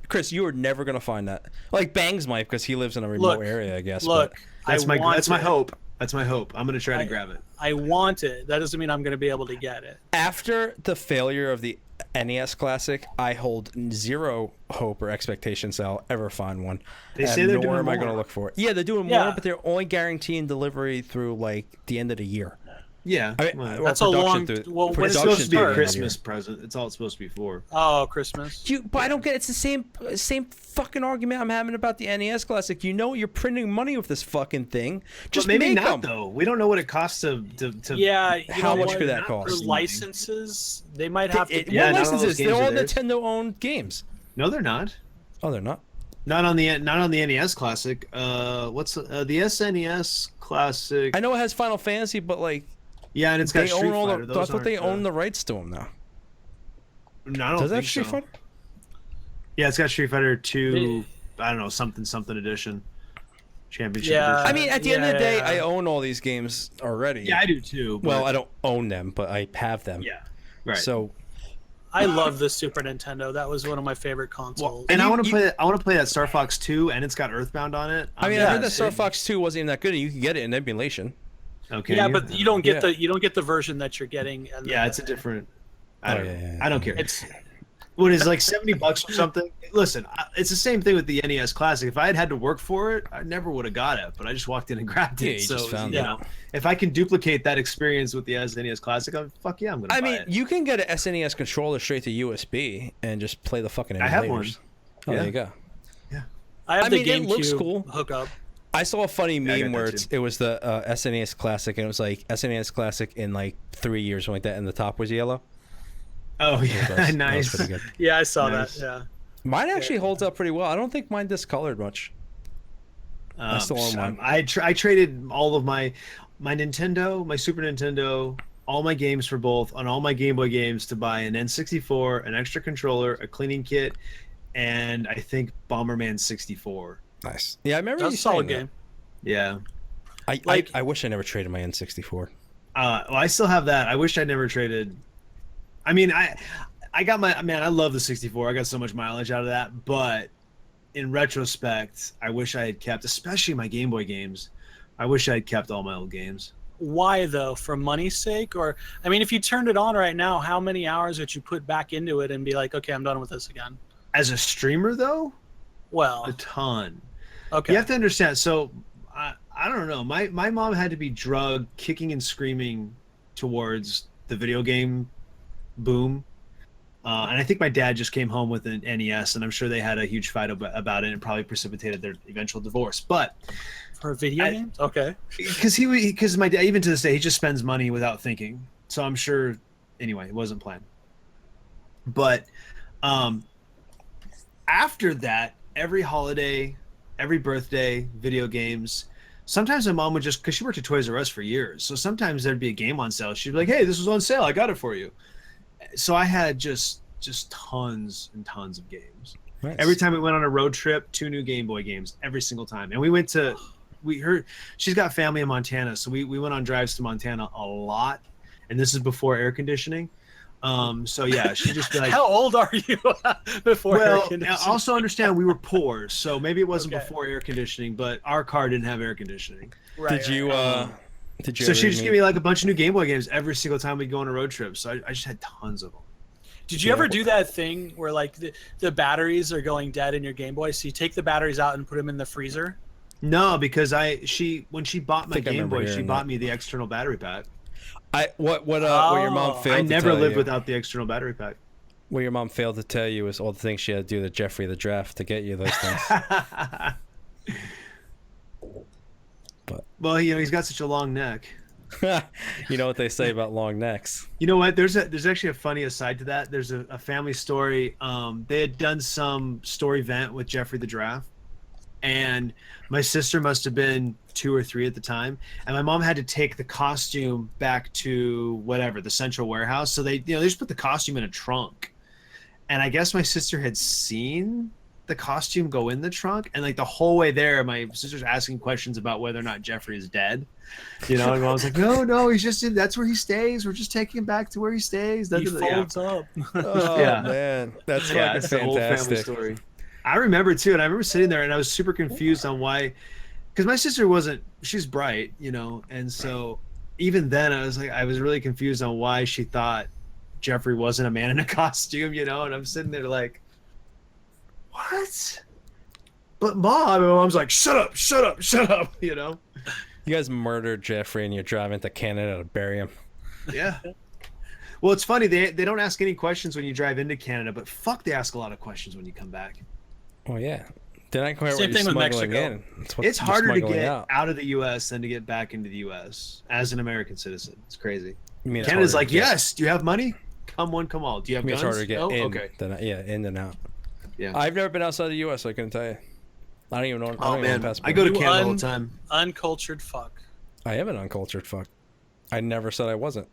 [SPEAKER 1] Chris, you are never gonna find that. Like Bangs might, because he lives in a remote area, I guess.
[SPEAKER 3] Look,
[SPEAKER 2] that's my hope. That's my hope. I'm going to try to grab it.
[SPEAKER 3] I want it. That doesn't mean I'm going to be able to get it.
[SPEAKER 1] After the failure of the NES Classic, I hold zero hope or expectations that I'll ever find one.
[SPEAKER 2] They say they're doing more.
[SPEAKER 1] Am I going to look for it? Yeah, they're doing more, but they're only guaranteeing delivery through like the end of the year.
[SPEAKER 2] Yeah,
[SPEAKER 3] that's a long.
[SPEAKER 2] Well, when it's supposed to be a Christmas present, it's all it's supposed to be for.
[SPEAKER 3] Oh, Christmas.
[SPEAKER 1] But I don't get. It's the same fucking argument I'm having about the NES Classic. You know, you're printing money with this fucking thing. Just
[SPEAKER 2] maybe
[SPEAKER 1] make
[SPEAKER 2] not
[SPEAKER 1] them.
[SPEAKER 2] Though. We don't know what it costs to.
[SPEAKER 3] Yeah.
[SPEAKER 1] How much could that cost?
[SPEAKER 3] For licenses, they might have to.
[SPEAKER 1] What licenses? They're all Nintendo-owned games.
[SPEAKER 2] No, they're not.
[SPEAKER 1] Oh, they're not.
[SPEAKER 2] Not on the NES Classic. What's the SNES Classic?
[SPEAKER 1] I know it has Final Fantasy, but like.
[SPEAKER 2] Yeah, and it's got Street Fighter.
[SPEAKER 1] I thought they own the rights to them now.
[SPEAKER 2] No, I don't
[SPEAKER 1] Does that
[SPEAKER 2] think
[SPEAKER 1] have Street Fighter?
[SPEAKER 2] Yeah, it's got Street Fighter 2, I don't know, something edition. Championship edition.
[SPEAKER 1] I mean, at the end of the day, I own all these games already.
[SPEAKER 2] Yeah, I do too.
[SPEAKER 1] Well, I don't own them, but I have them.
[SPEAKER 2] Yeah, right.
[SPEAKER 1] So,
[SPEAKER 3] I love the Super Nintendo. That was one of my favorite consoles.
[SPEAKER 2] And I want to play that. I want to play that Star Fox 2, and it's got Earthbound on it.
[SPEAKER 1] I heard that Star Fox 2 wasn't even that good, and you can get it in emulation.
[SPEAKER 2] Okay.
[SPEAKER 3] Yeah, but you don't get the version that you're getting. And
[SPEAKER 2] it's a different. I don't care. It's what is like $70 or something. Listen, it's the same thing with the NES Classic. If I had to work for it, I never would have got it. But I just walked in and grabbed it.
[SPEAKER 1] So
[SPEAKER 2] you know, if I can duplicate that experience with the SNES Classic, I'm gonna buy it.
[SPEAKER 1] I mean, you can get an SNES controller straight to USB and just play the fucking emulators.
[SPEAKER 2] I have one.
[SPEAKER 1] Oh, there you go.
[SPEAKER 2] Yeah.
[SPEAKER 3] I have the GameCube
[SPEAKER 1] it looks cool.
[SPEAKER 3] hookup.
[SPEAKER 1] I saw a funny meme where it was the SNES Classic, and it was like SNES Classic in like 3 years, something like that, and the top was yellow.
[SPEAKER 2] Oh yeah, nice.
[SPEAKER 1] That was pretty good.
[SPEAKER 3] Yeah, I saw that. Yeah.
[SPEAKER 1] Mine actually holds up pretty well. I don't think mine discolored much. I still own mine.
[SPEAKER 2] I traded all of my Nintendo, my Super Nintendo, all my games for both on all my Game Boy games to buy an N64, an extra controller, a cleaning kit, and I think Bomberman 64.
[SPEAKER 1] Nice. Yeah, I remember
[SPEAKER 3] That's
[SPEAKER 1] you
[SPEAKER 3] a solid
[SPEAKER 1] saying
[SPEAKER 3] game.
[SPEAKER 2] Yeah.
[SPEAKER 1] I wish I never traded my N64.
[SPEAKER 2] Well, I still have that. I wish I'd never traded. I mean, I got my man. I love the 64. I got so much mileage out of that. But in retrospect, I wish I had kept, especially my Game Boy games. I wish I had kept all my old games.
[SPEAKER 3] Why though? For money's sake, or I mean, if you turned it on right now, how many hours would you put back into it and be like, okay, I'm done with this again?
[SPEAKER 2] As a streamer, though,
[SPEAKER 3] Well,
[SPEAKER 2] a ton.
[SPEAKER 3] okay.
[SPEAKER 2] You have to understand. So I don't know. My mom had to be drugged, kicking and screaming towards the video game boom. And I think my dad just came home with an NES, and I'm sure they had a huge fight about it, and probably precipitated their eventual divorce. But
[SPEAKER 3] For video games? Okay.
[SPEAKER 2] because my dad, even to this day, he just spends money without thinking. So I'm sure. Anyway, it wasn't planned. But after that, every holiday, every birthday, video games. Sometimes my mom would just, because she worked at Toys R Us for years, so sometimes there'd be a game on sale. She'd be like, "Hey, this was on sale. I got it for you." So I had just tons and tons of games.
[SPEAKER 1] Nice.
[SPEAKER 2] Every time we went on a road trip, 2 new Game Boy games every single time. And she's got family in Montana, so we went on drives to Montana a lot. And this is before air conditioning. So yeah, she'd just be like,
[SPEAKER 3] How old are you before air
[SPEAKER 2] well,
[SPEAKER 3] conditioning?
[SPEAKER 2] also understand we were poor, so maybe it wasn't
[SPEAKER 3] Okay.
[SPEAKER 2] before air conditioning, but our car didn't have air conditioning.
[SPEAKER 3] Right,
[SPEAKER 1] Did you did you
[SPEAKER 2] So
[SPEAKER 1] ever
[SPEAKER 2] she'd just
[SPEAKER 1] meet-
[SPEAKER 2] give me like a bunch of new Game Boy games every single time we'd go on a road trip. So I just had tons of them.
[SPEAKER 3] Did you ever do that thing where like the batteries are going dead in your Game Boy, so you take the batteries out and put them in the freezer?
[SPEAKER 2] No, because when she bought my
[SPEAKER 1] think I
[SPEAKER 2] Game
[SPEAKER 1] remember
[SPEAKER 2] Boy, she
[SPEAKER 1] hearing
[SPEAKER 2] bought
[SPEAKER 1] that.
[SPEAKER 2] me the external battery pack.
[SPEAKER 1] what your mom
[SPEAKER 3] Oh.
[SPEAKER 1] failed
[SPEAKER 2] I
[SPEAKER 1] to
[SPEAKER 2] never
[SPEAKER 1] tell
[SPEAKER 2] lived
[SPEAKER 1] you,
[SPEAKER 2] without the external battery pack.
[SPEAKER 1] what your mom failed to tell you is all the things she had to do to Jeffrey the Draft to get you those things. But
[SPEAKER 2] Well, he's got such a long neck.
[SPEAKER 1] you know what they say about long necks.
[SPEAKER 2] You know what? There's actually a funny aside to that. There's a family story. They had done some story event with Jeffrey the Giraffe, and my sister must have been 2 or 3 at the time, and my mom had to take the costume back to whatever, the central warehouse. So they just put the costume in a trunk, and I guess my sister had seen the costume go in the trunk, and like the whole way there, my sister's asking questions about whether or not Jeffrey is dead. And I was like, no, he's just that's where he stays. We're just taking him back to where he stays.
[SPEAKER 3] He folds up.
[SPEAKER 1] Oh
[SPEAKER 2] Yeah.
[SPEAKER 1] man, that's
[SPEAKER 2] Yeah,
[SPEAKER 1] fucking
[SPEAKER 2] it's the old family
[SPEAKER 1] fantastic.
[SPEAKER 2] story. I remember too, and I remember sitting there and I was super confused on why, because my sister she's bright, and so even then I was really confused on why she thought Jeffrey wasn't a man in a costume, and I'm sitting there like, what? But mom, and my mom's like, shut up.
[SPEAKER 1] You guys murdered Jeffrey and you're driving to Canada to bury him.
[SPEAKER 2] Yeah. Well, it's funny, they don't ask any questions when you drive into Canada, but fuck, they ask a lot of questions when you come back.
[SPEAKER 1] Oh yeah. Then I can
[SPEAKER 3] Same thing with Mexico.
[SPEAKER 2] It's harder to get out of the U.S. than to get back into the U.S. as an American citizen. It's crazy.
[SPEAKER 1] You mean it's
[SPEAKER 2] Canada's
[SPEAKER 1] harder
[SPEAKER 2] like,
[SPEAKER 1] to get-
[SPEAKER 2] yes, do you have money? Come one, come all. Do you have
[SPEAKER 1] I mean, it's
[SPEAKER 2] guns?
[SPEAKER 1] harder to get
[SPEAKER 2] No?
[SPEAKER 1] in
[SPEAKER 2] Okay.
[SPEAKER 1] than in and out.
[SPEAKER 2] Yeah.
[SPEAKER 1] I've never been outside the U.S. So I couldn't tell you. I don't even know.
[SPEAKER 2] Oh, man.
[SPEAKER 1] Passport.
[SPEAKER 2] I go to
[SPEAKER 3] You
[SPEAKER 2] Canada all the time.
[SPEAKER 3] Uncultured fuck.
[SPEAKER 1] I am an uncultured fuck. I never said I wasn't.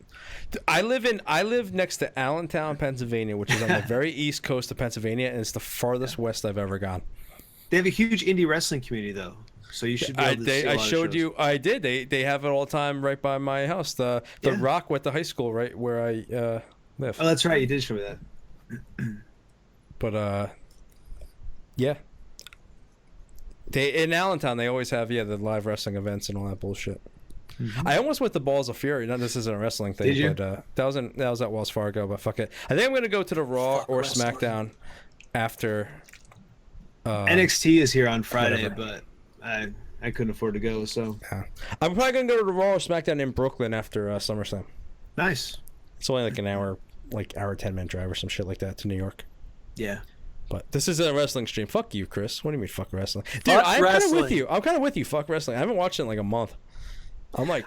[SPEAKER 1] I live next to Allentown, Pennsylvania, which is on the very east coast of Pennsylvania, and it's the farthest west I've ever gone.
[SPEAKER 2] They have a huge indie wrestling community, though. So you should be able to see a
[SPEAKER 1] I
[SPEAKER 2] lot of
[SPEAKER 1] showed
[SPEAKER 2] shows.
[SPEAKER 1] you. I did. They have it all the time right by my house. The
[SPEAKER 2] Yeah.
[SPEAKER 1] Rock with the high school right where I live.
[SPEAKER 2] Oh, that's right. You did show me that.
[SPEAKER 1] But yeah. In Allentown they always have the live wrestling events and all that bullshit.
[SPEAKER 2] Mm-hmm.
[SPEAKER 1] I almost went to Balls of Fury. Now this isn't a wrestling thing,
[SPEAKER 2] Did you?
[SPEAKER 1] but that was at Wells Fargo. But fuck it. I think I'm gonna go to the Raw
[SPEAKER 3] Fuck
[SPEAKER 1] or
[SPEAKER 3] wrestling.
[SPEAKER 1] SmackDown after.
[SPEAKER 2] NXT is here on Friday,
[SPEAKER 1] whatever.
[SPEAKER 2] but I couldn't afford to go. So
[SPEAKER 1] I'm probably gonna go to the Raw or SmackDown in Brooklyn after SummerSlam.
[SPEAKER 2] nice.
[SPEAKER 1] It's only like an hour 10-minute drive or some shit like that to New York.
[SPEAKER 2] Yeah.
[SPEAKER 1] But this is a wrestling stream. Fuck you, Chris. What do you mean fuck wrestling? Dude,
[SPEAKER 3] Fuck
[SPEAKER 1] I'm kind of
[SPEAKER 3] wrestling.
[SPEAKER 1] with you. I'm kind of with you. Fuck wrestling. I haven't watched it in like a month. I'm like,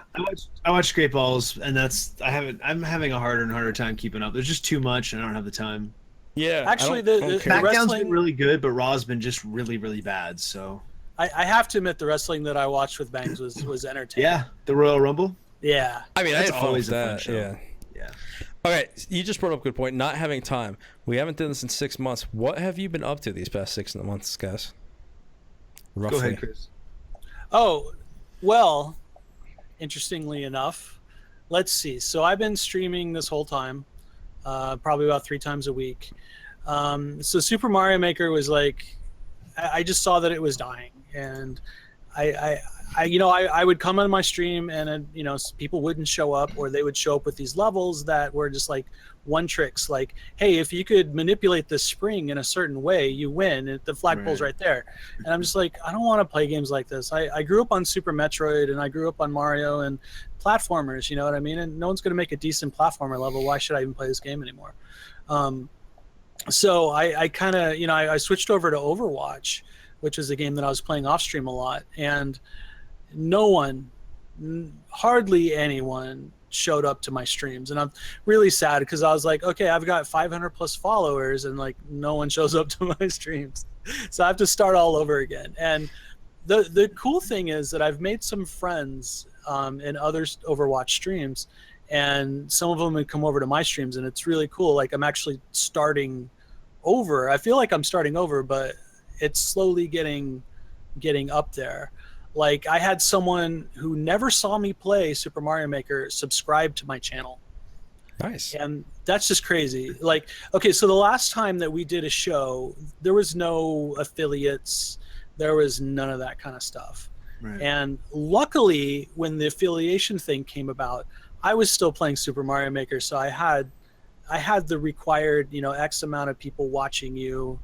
[SPEAKER 2] I watch Great Balls, and I'm having a harder and harder time keeping up. There's just too much, and I don't have the time.
[SPEAKER 1] yeah.
[SPEAKER 3] Actually,
[SPEAKER 1] I don't
[SPEAKER 3] the
[SPEAKER 1] care.
[SPEAKER 2] SmackDown's
[SPEAKER 3] wrestling-
[SPEAKER 2] been really good, but Raw's been just really, really bad. So
[SPEAKER 3] I have to admit the wrestling that I watched with Bangs was entertaining.
[SPEAKER 2] yeah, the Royal Rumble.
[SPEAKER 3] Yeah.
[SPEAKER 1] I mean,
[SPEAKER 2] That's
[SPEAKER 1] I had fun
[SPEAKER 2] always
[SPEAKER 1] with
[SPEAKER 2] a fun
[SPEAKER 1] that.
[SPEAKER 2] show.
[SPEAKER 1] Yeah.
[SPEAKER 2] Yeah.
[SPEAKER 1] Okay, you just brought up a good point. Not having time. We haven't done this in 6 months. What have you been up to these past 6 months, guys? Roughly.
[SPEAKER 2] Go ahead, Chris.
[SPEAKER 3] Oh, well, interestingly enough, let's see. So I've been streaming this whole time, probably about 3 times a week. So Super Mario Maker was like, I just saw that it was dying, and I would come on my stream, and people wouldn't show up, or they would show up with these levels that were just like one tricks, like, hey, if you could manipulate this spring in a certain way, you win, and the flagpole's right there. And I'm just like, I don't want to play games like this. I grew up on Super Metroid, and I grew up on Mario and platformers, you know what I mean? And no one's going to make a decent platformer level. Why should I even play this game anymore? So I kind of, I switched over to Overwatch, which is a game that I was playing off stream a lot, and no one, hardly anyone showed up to my streams, and I'm really sad because I was like, okay, I've got 500 plus followers, and like no one shows up to my streams, so I have to start all over again. And the cool thing is that I've made some friends in other Overwatch streams, and some of them would come over to my streams, and it's really cool. Like, I'm actually starting over. I feel like I'm starting over, but it's slowly getting up there. Like, I had someone who never saw me play Super Mario Maker subscribe to my channel.
[SPEAKER 1] Nice.
[SPEAKER 3] And that's just crazy. Like, okay, so the last time that we did a show, there was no affiliates. There was none of that kind of stuff.
[SPEAKER 2] Right.
[SPEAKER 3] And luckily, when the affiliation thing came about, I was still playing Super Mario Maker, so I had the required, X amount of people watching you,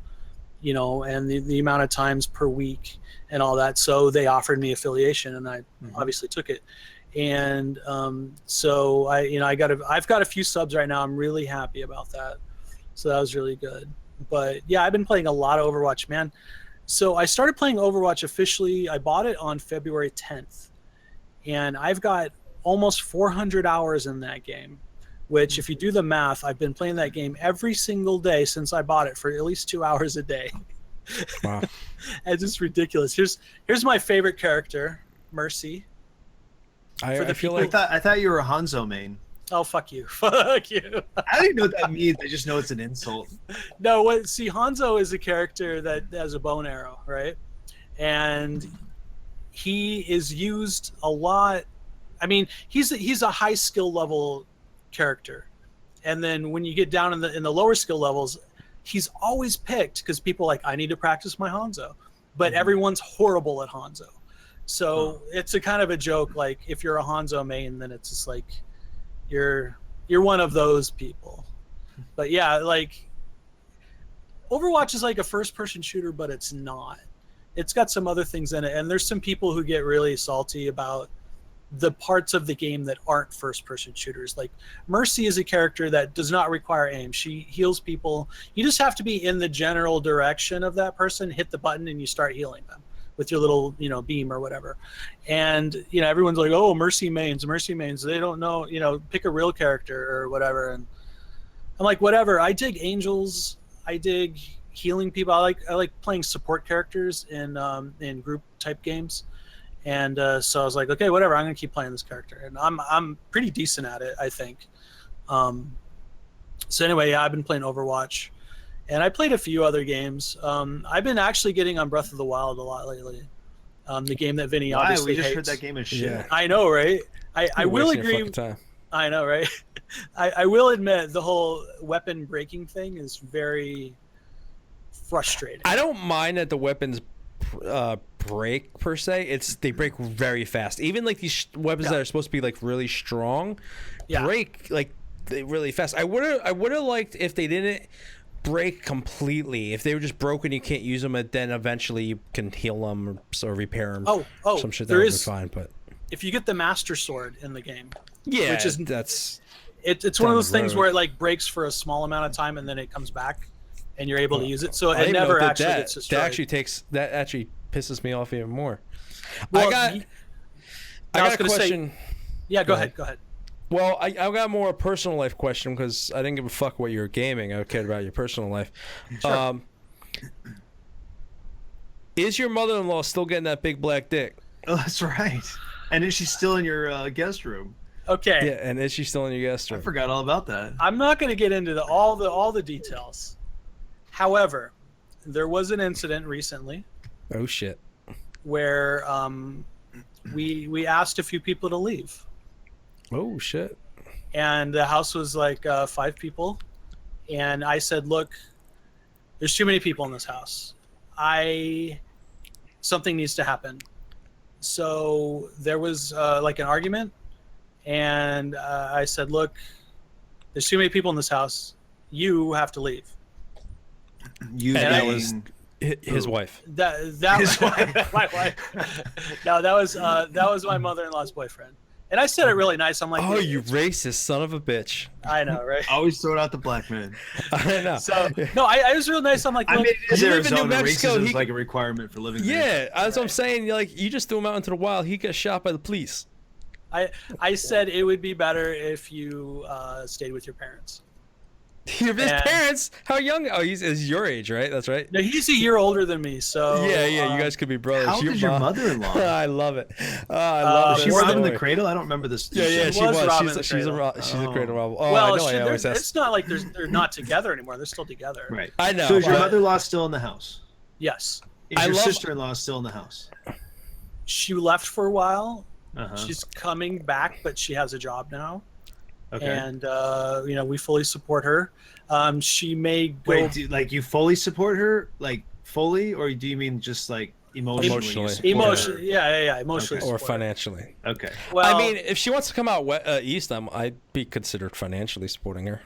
[SPEAKER 3] and the amount of times per week and all that. So they offered me affiliation, and I obviously took it. And so I've got a few subs right now. I'm really happy about that. So that was really good. But yeah, I've been playing a lot of Overwatch, man. So I started playing Overwatch officially. I bought it on February 10th, and I've got almost 400 hours in that game, which, if you do the math, I've been playing that game every single day since I bought it for at least 2 hours a day.
[SPEAKER 1] Wow.
[SPEAKER 3] It's just ridiculous. Here's my favorite character, Mercy.
[SPEAKER 1] I feel like
[SPEAKER 2] I thought you were a Hanzo main.
[SPEAKER 3] Oh, fuck you. Fuck you.
[SPEAKER 2] I don't even know what that means. I just know it's an insult.
[SPEAKER 3] No, Hanzo is a character that has a bow and arrow, right? And he is used a lot. I mean, he's a high skill level character, and then when you get down in the lower skill levels, he's always picked because people are like, I need to practice my Hanzo, but everyone's horrible at Hanzo. So it's a kind of a joke. Like, if you're a Hanzo main, then it's just like you're one of those people. But yeah, like, Overwatch is like a first person shooter, but it's not. It's got some other things in it, and there's some people who get really salty about the parts of the game that aren't first-person shooters. Like, Mercy is a character that does not require aim. She heals people. You just have to be in the general direction of that person, hit the button, and you start healing them with your little, beam or whatever. And, everyone's like, oh, Mercy mains. They don't know, pick a real character or whatever. And I'm like, whatever. I dig angels. I dig healing people. I like playing support characters in group-type games. And so I was like, okay, whatever. I'm gonna keep playing this character, and I'm pretty decent at it, I think. So anyway, yeah, I've been playing Overwatch, and I played a few other games. I've been actually getting on Breath of the Wild a lot lately. The game that Vinny obviously
[SPEAKER 2] we just
[SPEAKER 3] hates.
[SPEAKER 2] heard that game is shit.
[SPEAKER 1] Yeah.
[SPEAKER 3] I know, right? I will agree.
[SPEAKER 1] Time.
[SPEAKER 3] I know, right? I will admit the whole weapon breaking thing is very frustrating.
[SPEAKER 1] I don't mind that the weapons break per se. They break very fast. Even like these weapons that are supposed to be like really strong break like really fast. I would have liked if they didn't break completely. If they were just broken, you can't use them, and then eventually you can heal them or repair them.
[SPEAKER 3] Oh,
[SPEAKER 1] some shit that would be fine. But
[SPEAKER 3] if you get the Master Sword in the game,
[SPEAKER 1] yeah,
[SPEAKER 3] which is it's one of those things where it like breaks for a small amount of time and then it comes back and you're able to use it. So it never actually gets destroyed.
[SPEAKER 1] That actually pisses me off even more.
[SPEAKER 3] Well,
[SPEAKER 1] I got a question.
[SPEAKER 3] Yeah, go ahead.
[SPEAKER 1] Well, I got a more personal life question because I didn't give a fuck what you were gaming. I cared about your personal life.
[SPEAKER 3] Sure.
[SPEAKER 1] Is your mother-in-law still getting that big black dick?
[SPEAKER 2] Oh, that's right. And is she still in your guest room?
[SPEAKER 3] Okay.
[SPEAKER 1] Yeah, and is she still in your guest
[SPEAKER 2] I
[SPEAKER 1] room?
[SPEAKER 2] forgot all about that.
[SPEAKER 3] I'm not going to get into all the details. However, there was an incident recently
[SPEAKER 1] Oh shit.
[SPEAKER 3] where we asked a few people to leave,
[SPEAKER 1] Oh shit.
[SPEAKER 3] and the house was like 5 people, and I said, "Look, there's too many people in this house. Something needs to happen." So there was like an argument, and I said, "Look, there's too many people in this house. You have to leave."
[SPEAKER 2] You
[SPEAKER 1] And that
[SPEAKER 2] being-
[SPEAKER 1] was his wife.
[SPEAKER 3] That
[SPEAKER 2] His wife.
[SPEAKER 3] my wife. No, that was my mother-in-law's boyfriend. And I said it really nice. I'm like,
[SPEAKER 1] Oh, you racist son of a bitch.
[SPEAKER 3] I know, right?
[SPEAKER 2] always throwing out the black man.
[SPEAKER 1] I know.
[SPEAKER 3] So no, I was real nice. I'm like,
[SPEAKER 2] I
[SPEAKER 3] look,
[SPEAKER 2] mean, it is
[SPEAKER 1] you live in
[SPEAKER 2] Arizona.
[SPEAKER 1] New Mexico,
[SPEAKER 2] Racism is
[SPEAKER 1] he-
[SPEAKER 2] like a requirement for living there.
[SPEAKER 1] Yeah, that's what I'm saying. You're like, you just threw him out into the wild. He got shot by the police.
[SPEAKER 3] I said it would be better if you stayed with your parents.
[SPEAKER 1] His
[SPEAKER 3] And-
[SPEAKER 1] parents? How young? Oh, he's your age, right? That's right.
[SPEAKER 3] No, he's a year older than me, so
[SPEAKER 1] Yeah, you guys could be brothers.
[SPEAKER 2] How old is your mother-in-law?
[SPEAKER 1] I love it. I love
[SPEAKER 2] Was
[SPEAKER 1] this
[SPEAKER 2] she robbing the
[SPEAKER 1] story.
[SPEAKER 2] cradle? I don't remember this.
[SPEAKER 1] Yeah, yeah,
[SPEAKER 3] She
[SPEAKER 1] she
[SPEAKER 3] was
[SPEAKER 1] was.
[SPEAKER 3] robbing
[SPEAKER 1] She's,
[SPEAKER 3] the
[SPEAKER 1] she's a
[SPEAKER 3] cradle.
[SPEAKER 1] she's a cradle robber. Oh,
[SPEAKER 3] well,
[SPEAKER 1] I know. I always ask.
[SPEAKER 3] it's not like they're not together anymore. They're still together.
[SPEAKER 2] Right.
[SPEAKER 1] I know.
[SPEAKER 2] So is your
[SPEAKER 1] but-
[SPEAKER 2] mother-in-law still in the house?
[SPEAKER 3] Yes,
[SPEAKER 2] Is
[SPEAKER 1] I
[SPEAKER 2] your
[SPEAKER 1] love-
[SPEAKER 2] sister-in-law still in the house?
[SPEAKER 3] she left for a while.
[SPEAKER 2] Uh-huh.
[SPEAKER 3] She's coming back, but she has a job now.
[SPEAKER 2] Okay.
[SPEAKER 3] And we fully support her. She may go
[SPEAKER 2] Wait, like you fully support her, like fully, or do you mean just like emotionally? you
[SPEAKER 1] Emotionally.
[SPEAKER 2] support her?
[SPEAKER 3] emotionally. Yeah, emotionally.
[SPEAKER 2] Okay.
[SPEAKER 1] Or
[SPEAKER 3] support her.
[SPEAKER 1] financially.
[SPEAKER 2] Okay.
[SPEAKER 3] Well,
[SPEAKER 1] I mean, if she wants to come out east, I'd be considered financially supporting her.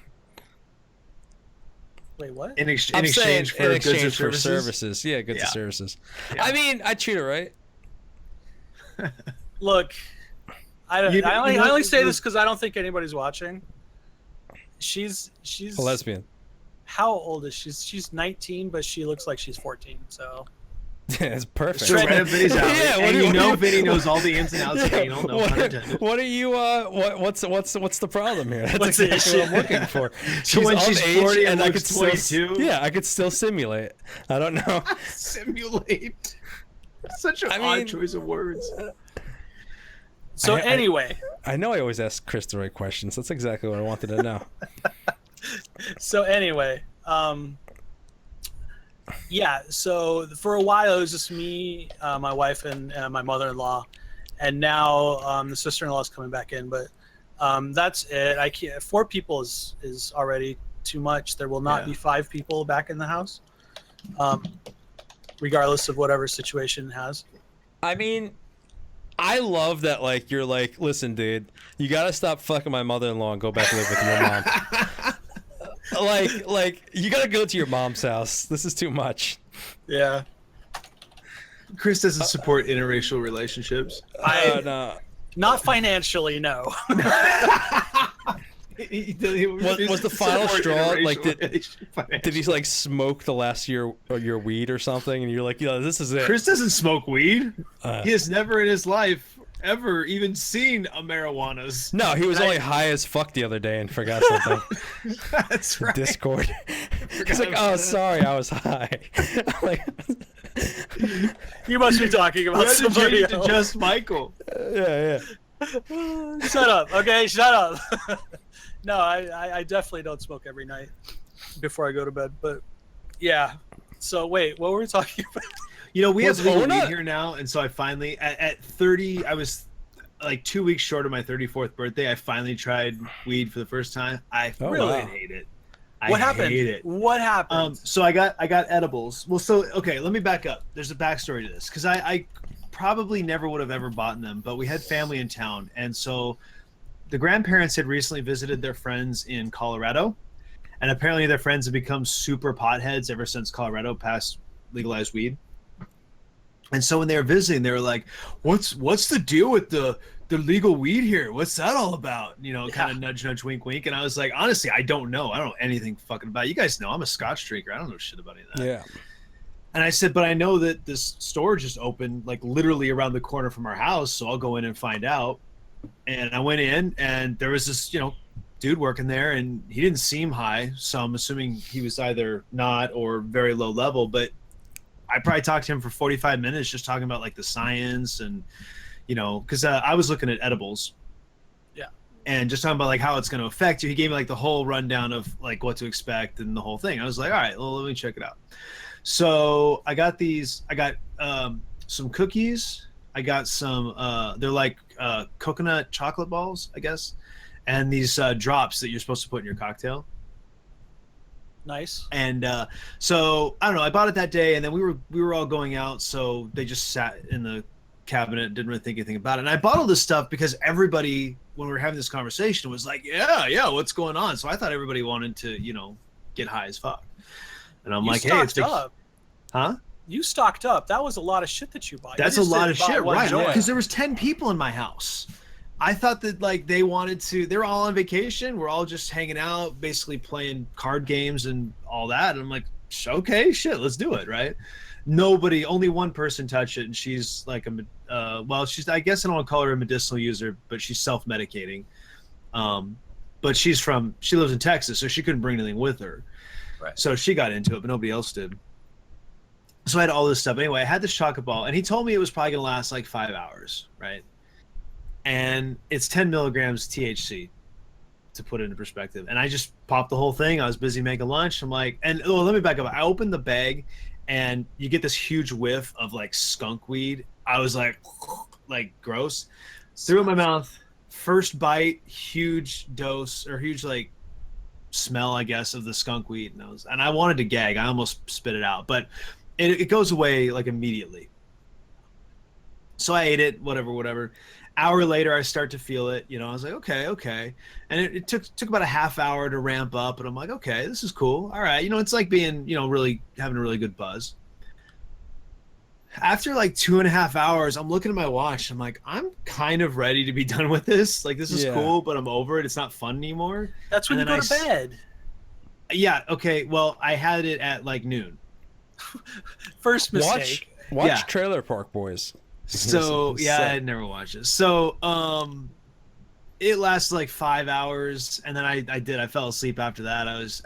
[SPEAKER 3] wait, what?
[SPEAKER 2] In
[SPEAKER 1] I'm
[SPEAKER 2] exchange
[SPEAKER 1] saying
[SPEAKER 2] for
[SPEAKER 1] in
[SPEAKER 2] goods
[SPEAKER 1] exchange
[SPEAKER 2] or
[SPEAKER 1] for
[SPEAKER 2] services?
[SPEAKER 1] services. Yeah, goods
[SPEAKER 2] Yeah.
[SPEAKER 1] and services.
[SPEAKER 2] Yeah.
[SPEAKER 1] I mean, I treat her right.
[SPEAKER 3] Look, I
[SPEAKER 2] You
[SPEAKER 3] only say this because I don't think anybody's watching. She's
[SPEAKER 1] A lesbian.
[SPEAKER 3] how old is she? She's 19, but she looks like she's 14. So
[SPEAKER 1] It's perfect.
[SPEAKER 2] So right up Vinny's alley.
[SPEAKER 1] Yeah,
[SPEAKER 2] and
[SPEAKER 1] what do you-
[SPEAKER 2] Vinny knows all the ins and outs of anal. No pun intended.
[SPEAKER 1] What are you? What's the problem here? That's
[SPEAKER 3] What's the
[SPEAKER 1] exactly what I'm
[SPEAKER 3] issue?
[SPEAKER 1] looking for.
[SPEAKER 2] So when
[SPEAKER 1] of
[SPEAKER 2] she's
[SPEAKER 1] age
[SPEAKER 2] 40 and
[SPEAKER 1] I
[SPEAKER 2] looks
[SPEAKER 1] could still,
[SPEAKER 2] 22?
[SPEAKER 1] yeah, I could still simulate. I don't know.
[SPEAKER 2] Simulate. Such an
[SPEAKER 1] I
[SPEAKER 2] odd
[SPEAKER 1] mean-
[SPEAKER 2] choice of words.
[SPEAKER 3] so
[SPEAKER 1] I-
[SPEAKER 3] anyway,
[SPEAKER 1] I know I always ask Chris the right questions. That's exactly what I wanted to know.
[SPEAKER 3] yeah. So for a while it was just me, my wife, and my mother-in-law, and now the sister-in-law is coming back in. But that's it. I can't. 4 people is already too much. There will not
[SPEAKER 2] Yeah.
[SPEAKER 3] be 5 people back in the house, regardless of whatever situation it has.
[SPEAKER 1] I mean, I love that. Like you're like, listen, dude, you gotta stop fucking my mother-in-law and go back and live with your mom. like you gotta go to your mom's house. This is too much.
[SPEAKER 3] Yeah.
[SPEAKER 2] Chris doesn't support interracial relationships.
[SPEAKER 1] No.
[SPEAKER 3] Not financially, no.
[SPEAKER 1] Was the final straw, like, did he like smoke the last year of your weed or something? And you're like, yeah, this is it.
[SPEAKER 2] Chris doesn't smoke weed.
[SPEAKER 1] Uh,
[SPEAKER 2] He has never in his life ever even seen a marijuana's.
[SPEAKER 1] No, he was only high as fuck the other day and forgot something.
[SPEAKER 2] That's right.
[SPEAKER 1] Discord. He's like, oh, sorry, I was high. like,
[SPEAKER 3] You must be talking
[SPEAKER 2] We
[SPEAKER 3] about
[SPEAKER 2] had to change
[SPEAKER 3] somebody
[SPEAKER 2] it to
[SPEAKER 3] else.
[SPEAKER 2] just Michael.
[SPEAKER 1] yeah.
[SPEAKER 3] Shut up, okay? Shut up. No, I definitely don't smoke every night before I go to bed. But yeah. So wait, what were we talking about?
[SPEAKER 2] You know, we have
[SPEAKER 1] Was
[SPEAKER 2] legal
[SPEAKER 1] Ona-
[SPEAKER 2] weed here now, and so I finally, at 30, I was like 2 weeks short of my 34th birthday. I finally tried weed for the first time. I
[SPEAKER 1] Oh,
[SPEAKER 2] really
[SPEAKER 1] wow.
[SPEAKER 2] hate it.
[SPEAKER 3] What
[SPEAKER 2] I
[SPEAKER 3] happened?
[SPEAKER 2] hate it.
[SPEAKER 3] What happened?
[SPEAKER 2] So I got edibles. Well, so okay, let me back up. There's a backstory to this because I probably never would have ever bought them, but we had family in town, and so the grandparents had recently visited their friends in Colorado, and apparently their friends have become super potheads ever since Colorado passed legalized weed. And so when they were visiting, they were like, "What's the deal with the legal weed here? What's that all about?" You know, kind of nudge, wink, wink. And I was like, honestly, I don't know. I don't know anything fucking about it. You guys know I'm a Scotch drinker. I don't know shit about any of that.
[SPEAKER 1] Yeah.
[SPEAKER 2] And I said, but I know that this store just opened like literally around the corner from our house, so I'll go in and find out. And I went in, and there was this, dude working there, and he didn't seem high, so I'm assuming he was either not or very low level. But I probably talked to him for 45 minutes, just talking about like the science and, because I was looking at edibles.
[SPEAKER 3] Yeah.
[SPEAKER 2] and just talking about like how it's going to affect you. He gave me like the whole rundown of like what to expect and the whole thing. I was like, all right, well, let me check it out. So I got some cookies. I got some, they're like coconut chocolate balls, I guess. And these drops that you're supposed to put in your cocktail.
[SPEAKER 3] Nice.
[SPEAKER 2] And so I don't know. I bought it that day, and then we were all going out, so they just sat in the cabinet, didn't really think anything about it. And I bought all this stuff because everybody, when we were having this conversation, was like, "Yeah, what's going on?" So I thought everybody wanted to, get high as fuck. And I'm like, "Hey, it's
[SPEAKER 3] up.
[SPEAKER 2] Huh?
[SPEAKER 3] You stocked up. That was a lot of shit that you bought.
[SPEAKER 2] That's a lot of shit, right? Because there was 10 people in my house. I thought that like they wanted to. They're all on vacation. We're all just hanging out, basically playing card games and all that. And I'm like, okay, shit, let's do it, right? Only one person touched it, and she's like she's, I guess I don't want to call her a medicinal user, but she's self-medicating. But she lives in Texas, so she couldn't bring anything with her.
[SPEAKER 3] Right.
[SPEAKER 2] So she got into it, but nobody else did. So I had all this stuff. Anyway, I had this chocolate ball, and he told me it was probably gonna last like 5 hours, right? And it's 10 milligrams THC, to put it into perspective. And I just popped the whole thing. I was busy making lunch. I'm like, let me back up. I opened the bag, and you get this huge whiff of like skunk weed. I was like gross. Threw it in my mouth. First bite, huge dose or huge like smell, I guess, of the skunk weed. And I wanted to gag. I almost spit it out, but it goes away like immediately. So I ate it, whatever. Hour later, I start to feel it. I was like, okay. And it took about a half hour to ramp up. And I'm like, okay, this is cool. All right. It's like being, really having a really good buzz. After like 2.5 hours, I'm looking at my watch. I'm like, I'm kind of ready to be done with this. Like, this is cool, but I'm over it. It's not fun anymore.
[SPEAKER 3] That's when you go to bed.
[SPEAKER 2] Yeah. Okay. Well, I had it at like noon.
[SPEAKER 3] First mistake.
[SPEAKER 1] Watch Trailer Park Boys.
[SPEAKER 2] So I never watched it. So it lasted like 5 hours, and then I fell asleep after that. I was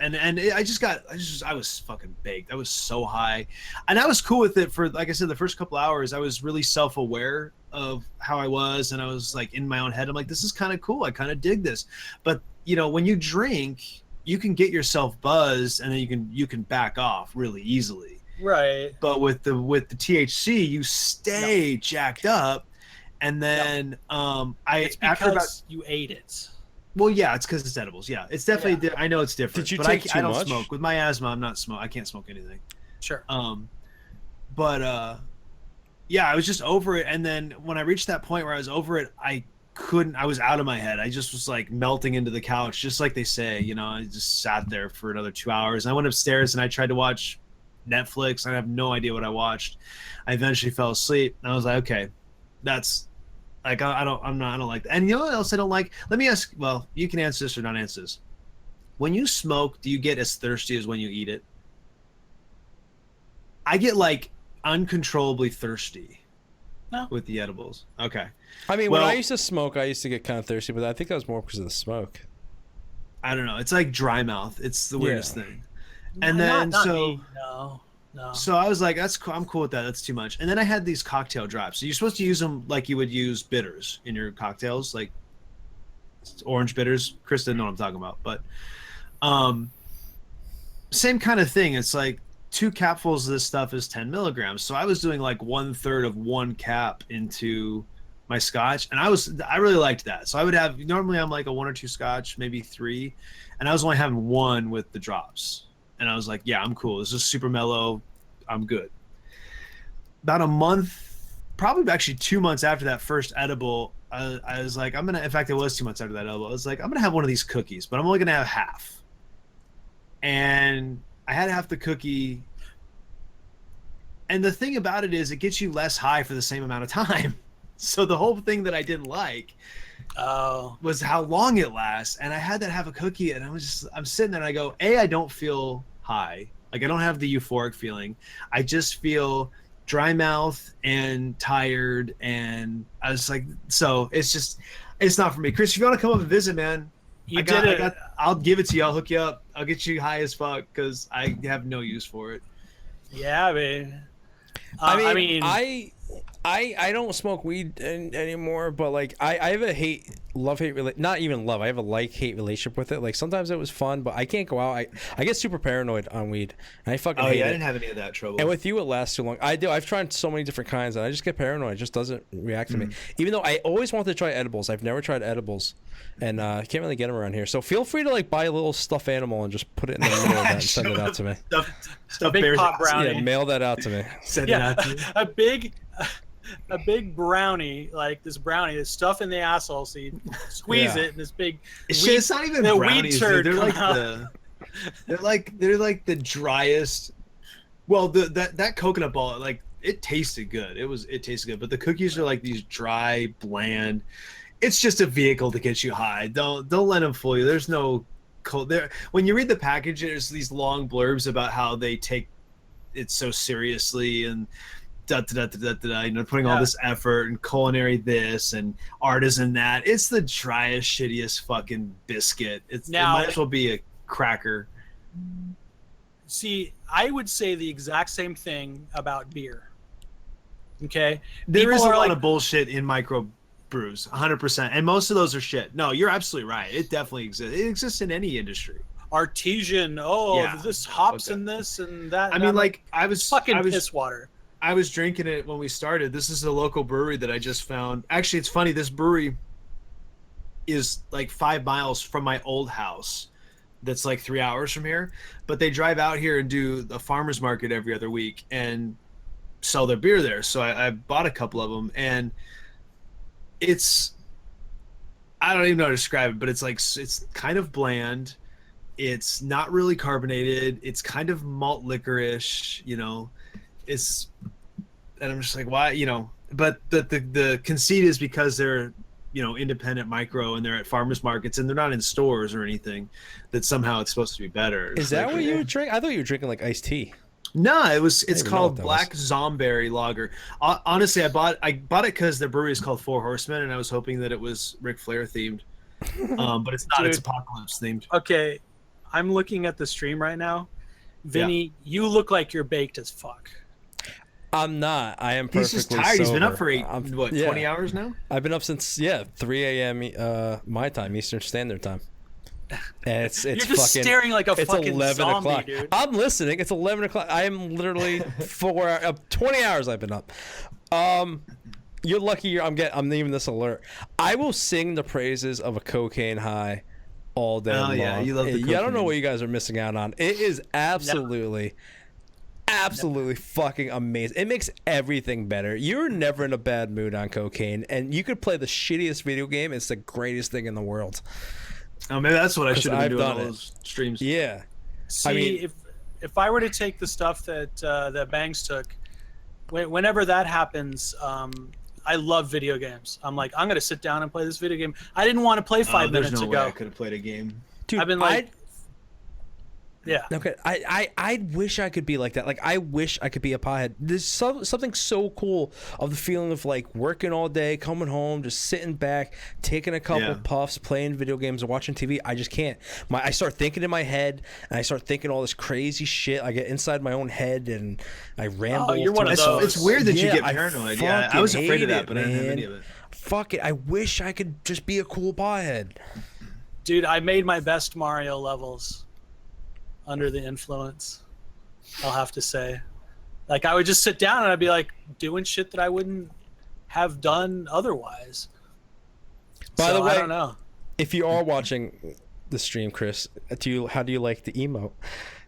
[SPEAKER 2] fucking baked. I was so high, and I was cool with it for, like I said, the first couple hours. I was really self-aware of how I was, and I was like in my own head. I'm like, this is kind of cool. I kind of dig this. But when you drink, you can get yourself buzzed, and then you can back off really easily.
[SPEAKER 3] Right.
[SPEAKER 2] But with the THC, you stay jacked up, and then
[SPEAKER 3] it's because you ate it.
[SPEAKER 2] Well, yeah, it's because it's edibles. Yeah, it's definitely. I know it's different.
[SPEAKER 1] Did you
[SPEAKER 2] but
[SPEAKER 1] take too
[SPEAKER 2] I don't
[SPEAKER 1] much?
[SPEAKER 2] smoke with my asthma. I'm not smoke. I can't smoke anything.
[SPEAKER 3] Sure.
[SPEAKER 2] Yeah, I was just over it, and then when I reached that point where I was over it, I was out of my head. I just was like melting into the couch, just like they say. I just sat there for another 2 hours, and I went upstairs and I tried to watch Netflix. I have no idea what I watched. I eventually fell asleep, and I was like, okay, that's like, I don't like that. And you know what else I don't like? Let me ask. Well, you can answer this or not answer this. When you smoke, do you get as thirsty as when you eat it? I get like uncontrollably thirsty.
[SPEAKER 3] No.
[SPEAKER 2] With the edibles. Okay.
[SPEAKER 1] I mean, when I used to smoke, I used to get kind of thirsty, but I think that was more because of the smoke.
[SPEAKER 2] I don't know. It's like dry mouth. It's the weirdest thing. And
[SPEAKER 3] No,
[SPEAKER 2] then
[SPEAKER 3] not
[SPEAKER 2] so
[SPEAKER 3] me. No.
[SPEAKER 2] So I was like, that's cool. I'm cool with that. That's too much. And then I had these cocktail drops. So you're supposed to use them like you would use bitters in your cocktails, like orange bitters. Chris didn't know what I'm talking about, but same kind of thing. It's like 2 capfuls of this stuff is 10 milligrams. So I was doing like 1/3 of 1 cap into my scotch, and I really liked that. So I would have, normally I'm like a 1 or 2 scotch, maybe 3, and I was only having 1 with the drops. And I was like, yeah, I'm cool. This is super mellow. I'm good. About a month, probably actually 2 months after that first edible, I was like, in fact, it was 2 months after that edible. I was like, I'm going to have one of these cookies, but I'm only going to have half. And I had half the cookie. And the thing about it is it gets you less high for the same amount of time. So the whole thing that I didn't like was how long it lasts. And I had that half a cookie, and I'm sitting there and I go, I don't feel high. Like, I don't have the euphoric feeling. I just feel dry mouth and tired. And I was like, so it's not for me. Chris, if you want to come up and visit, man, I'll give it to you. I'll hook you up. I'll get you high as fuck because I have no use for it.
[SPEAKER 3] Yeah, man. I mean,
[SPEAKER 1] I don't smoke weed anymore, but like I have a not even love. I have a like-hate relationship with it. Like sometimes it was fun, but I can't go out. I get super paranoid on weed, and I fucking hate
[SPEAKER 2] I
[SPEAKER 1] it.
[SPEAKER 2] didn't have any of that trouble.
[SPEAKER 1] And with you, it lasts too long. I do. I've tried so many different kinds, and I just get paranoid. It just doesn't react to me. Even though I always wanted to try edibles, I've never tried edibles, and I can't really get them around here. So feel free to like buy a little stuffed animal and just put it in the middle of that and send it out to me.
[SPEAKER 3] A big pop brownie.
[SPEAKER 1] Yeah, mail that out to me.
[SPEAKER 2] Send it out to me.
[SPEAKER 3] A big brownie, like this brownie, this stuff in the asshole, so you squeeze it, and this big.
[SPEAKER 2] It's not even brownies. They're like the driest. Well, that coconut ball, like it tasted good. It tasted good, but the cookies are like these dry, bland. It's just a vehicle to get you high. Don't let them fool you. There's no cold there. When you read the package, there's these long blurbs about how they take it so seriously and. Putting all this effort and culinary this and artisan that. It's the driest, shittiest fucking biscuit. It might as well be a cracker.
[SPEAKER 3] See, I would say the exact same thing about beer. Okay,
[SPEAKER 2] there is a lot of bullshit in micro brews, 100%, and most of those are shit. No, you're absolutely right. It definitely exists. It exists in any industry.
[SPEAKER 3] Artesian. This hops and this and that.
[SPEAKER 2] I mean, like I was
[SPEAKER 3] piss water.
[SPEAKER 2] I was drinking it when we started. This is a local brewery that I just found. Actually, it's funny. This brewery is like 5 miles from my old house. That's like 3 hours from here. But they drive out here and do the farmer's market every other week and sell their beer there. So I bought a couple of them. And it's... I don't even know how to describe it, but it's like it's kind of bland. It's not really carbonated. It's kind of malt liquor-ish, you know. And I'm just like, why, you know, but the conceit is because they're, you know, independent micro and they're at farmers markets and they're not in stores or anything, that somehow it's supposed to be better.
[SPEAKER 1] Is that what you would drink? I thought you were drinking like iced tea.
[SPEAKER 2] No, it's called Black Zomberry Lager. Honestly, I bought it because the brewery is called Four Horsemen, and I was hoping that it was Ric Flair themed, but it's not.
[SPEAKER 3] Dude,
[SPEAKER 2] it's Apocalypse themed.
[SPEAKER 3] Okay, I'm looking at the stream right now. Vinny, you look like you're baked as fuck.
[SPEAKER 1] I'm not. I am perfectly
[SPEAKER 2] He's just tired.
[SPEAKER 1] sober.
[SPEAKER 2] He's been up for 20 hours now?
[SPEAKER 1] I've been up since 3 a.m. My time, Eastern Standard Time. And it's
[SPEAKER 3] You're just staring like a fucking
[SPEAKER 1] 11
[SPEAKER 3] zombie,
[SPEAKER 1] o'clock.
[SPEAKER 3] dude.
[SPEAKER 1] I'm listening. It's 11 o'clock. I am literally 20 hours I've been up. You're lucky. I'm naming this alert. I will sing the praises of a cocaine high all day long.
[SPEAKER 2] Yeah, you love the cocaine.
[SPEAKER 1] I don't know what you guys are missing out on. It is absolutely fucking amazing. It makes everything better. You're never in a bad mood on cocaine, and you could play the shittiest video game. It's the greatest thing in the world.
[SPEAKER 2] Oh, maybe that's what I should have been doing all those streams.
[SPEAKER 1] Yeah.
[SPEAKER 3] See, I mean, if I were to take the stuff that Bangs took, whenever that happens, I love video games. I'm like, I'm gonna sit down and play this video game. I didn't want to play 5 minutes
[SPEAKER 2] there's no
[SPEAKER 3] ago.
[SPEAKER 2] way I could have played a game.
[SPEAKER 1] Dude,
[SPEAKER 3] I've been like, yeah.
[SPEAKER 1] Okay, I wish I could be like that. Like, I wish I could be a pothead. There's something so cool of the feeling of like working all day, coming home, just sitting back, taking a couple puffs, playing video games, and watching TV. I just can't. I start thinking in my head, and I start thinking all this crazy shit. I get inside my own head, and I ramble.
[SPEAKER 3] Oh, you're one of those.
[SPEAKER 2] It's weird that you get paranoid. I was afraid of that, but I didn't have any of it.
[SPEAKER 1] Fuck it. I wish I could just be a cool pothead.
[SPEAKER 3] Dude, I made my best Mario levels under the influence, I'll have to say. Like, I would just sit down and I'd be like doing shit that I wouldn't have done otherwise.
[SPEAKER 1] By the way,
[SPEAKER 3] I don't know.
[SPEAKER 1] If you are watching the stream, Chris, how do you like the emote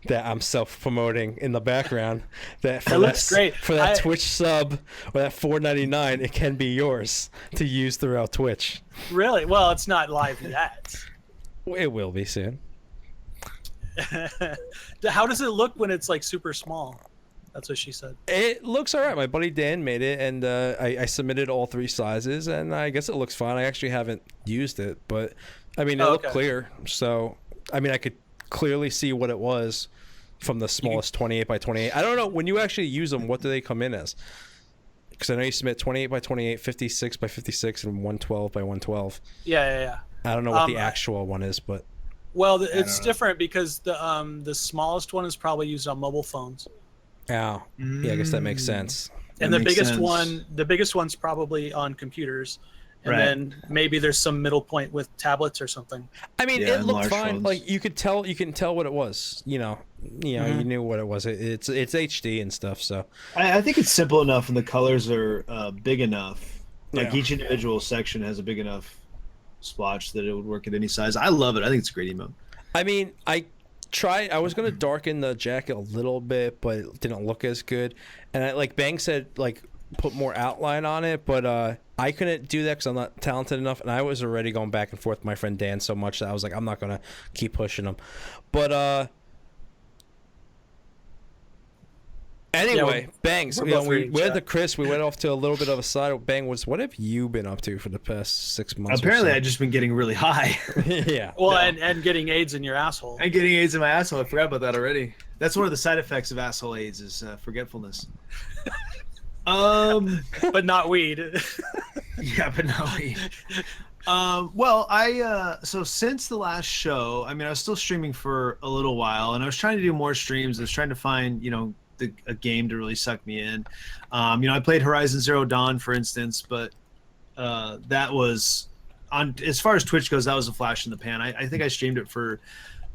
[SPEAKER 1] that I'm self-promoting in the background? That
[SPEAKER 3] looks great.
[SPEAKER 1] For that Twitch sub or that $4.99, it can be yours to use throughout Twitch.
[SPEAKER 3] Really? Well, it's not live yet.
[SPEAKER 1] It will be soon.
[SPEAKER 3] How does it look when it's like super small? That's what she said.
[SPEAKER 1] It looks all right. My buddy Dan made it, and I submitted all 3 sizes, and I guess it looks fine. I actually haven't used it, but I mean, it looked clear. So, I mean, I could clearly see what it was from the smallest 28 by 28. I don't know, when you actually use them, what do they come in as? Because I know you submit 28 by 28, 56 by 56, and 112 by 112.
[SPEAKER 3] Yeah.
[SPEAKER 1] I don't know what the actual one is, but...
[SPEAKER 3] Well, it's different because the smallest one is probably used on mobile phones.
[SPEAKER 1] Yeah, I guess that makes sense.
[SPEAKER 3] And
[SPEAKER 2] That
[SPEAKER 3] the
[SPEAKER 2] makes
[SPEAKER 3] biggest
[SPEAKER 2] sense.
[SPEAKER 3] the biggest one's probably on computers, and
[SPEAKER 2] Right.
[SPEAKER 3] then maybe there's some middle point with tablets or something.
[SPEAKER 1] I mean,
[SPEAKER 2] Yeah,
[SPEAKER 1] it
[SPEAKER 2] and
[SPEAKER 1] looked
[SPEAKER 2] large
[SPEAKER 1] fine.
[SPEAKER 2] phones.
[SPEAKER 1] Like you can tell what it was. You knew what it was. It's HD and stuff. So
[SPEAKER 2] I think it's simple enough, and the colors are big enough. Like
[SPEAKER 1] Yeah.
[SPEAKER 2] each individual section has a big enough splotch that it would work at any size. I love it. I think it's a great emote.
[SPEAKER 1] I mean, I was gonna darken the jacket a little bit, but it didn't look as good. And like Bang said, like put more outline on it, but I couldn't do that because I'm not talented enough. And I was already going back and forth with my friend Dan so much that I was like, I'm not gonna keep pushing him. But anyway, Bangs,
[SPEAKER 3] we're both
[SPEAKER 1] we
[SPEAKER 3] reading
[SPEAKER 1] went
[SPEAKER 3] chat.
[SPEAKER 1] to Chris. We went off to a little bit of a side. Bang, what have you been up to for the past 6 months?
[SPEAKER 2] Apparently,
[SPEAKER 1] or
[SPEAKER 2] I've just been getting really high.
[SPEAKER 1] so? Yeah.
[SPEAKER 3] Well,
[SPEAKER 2] No.
[SPEAKER 3] and getting AIDS in your asshole.
[SPEAKER 2] I'm getting AIDS in my asshole. I forgot about that already. That's one of the side effects of asshole AIDS is forgetfulness.
[SPEAKER 3] But not weed.
[SPEAKER 2] Yeah, but no. Well, so since the last show, I mean, I was still streaming for a little while, and I was trying to do more streams. I was trying to find, a game to really suck me in. I played Horizon Zero Dawn, for instance, but that was as far as Twitch goes, that was a flash in the pan. I think I streamed it for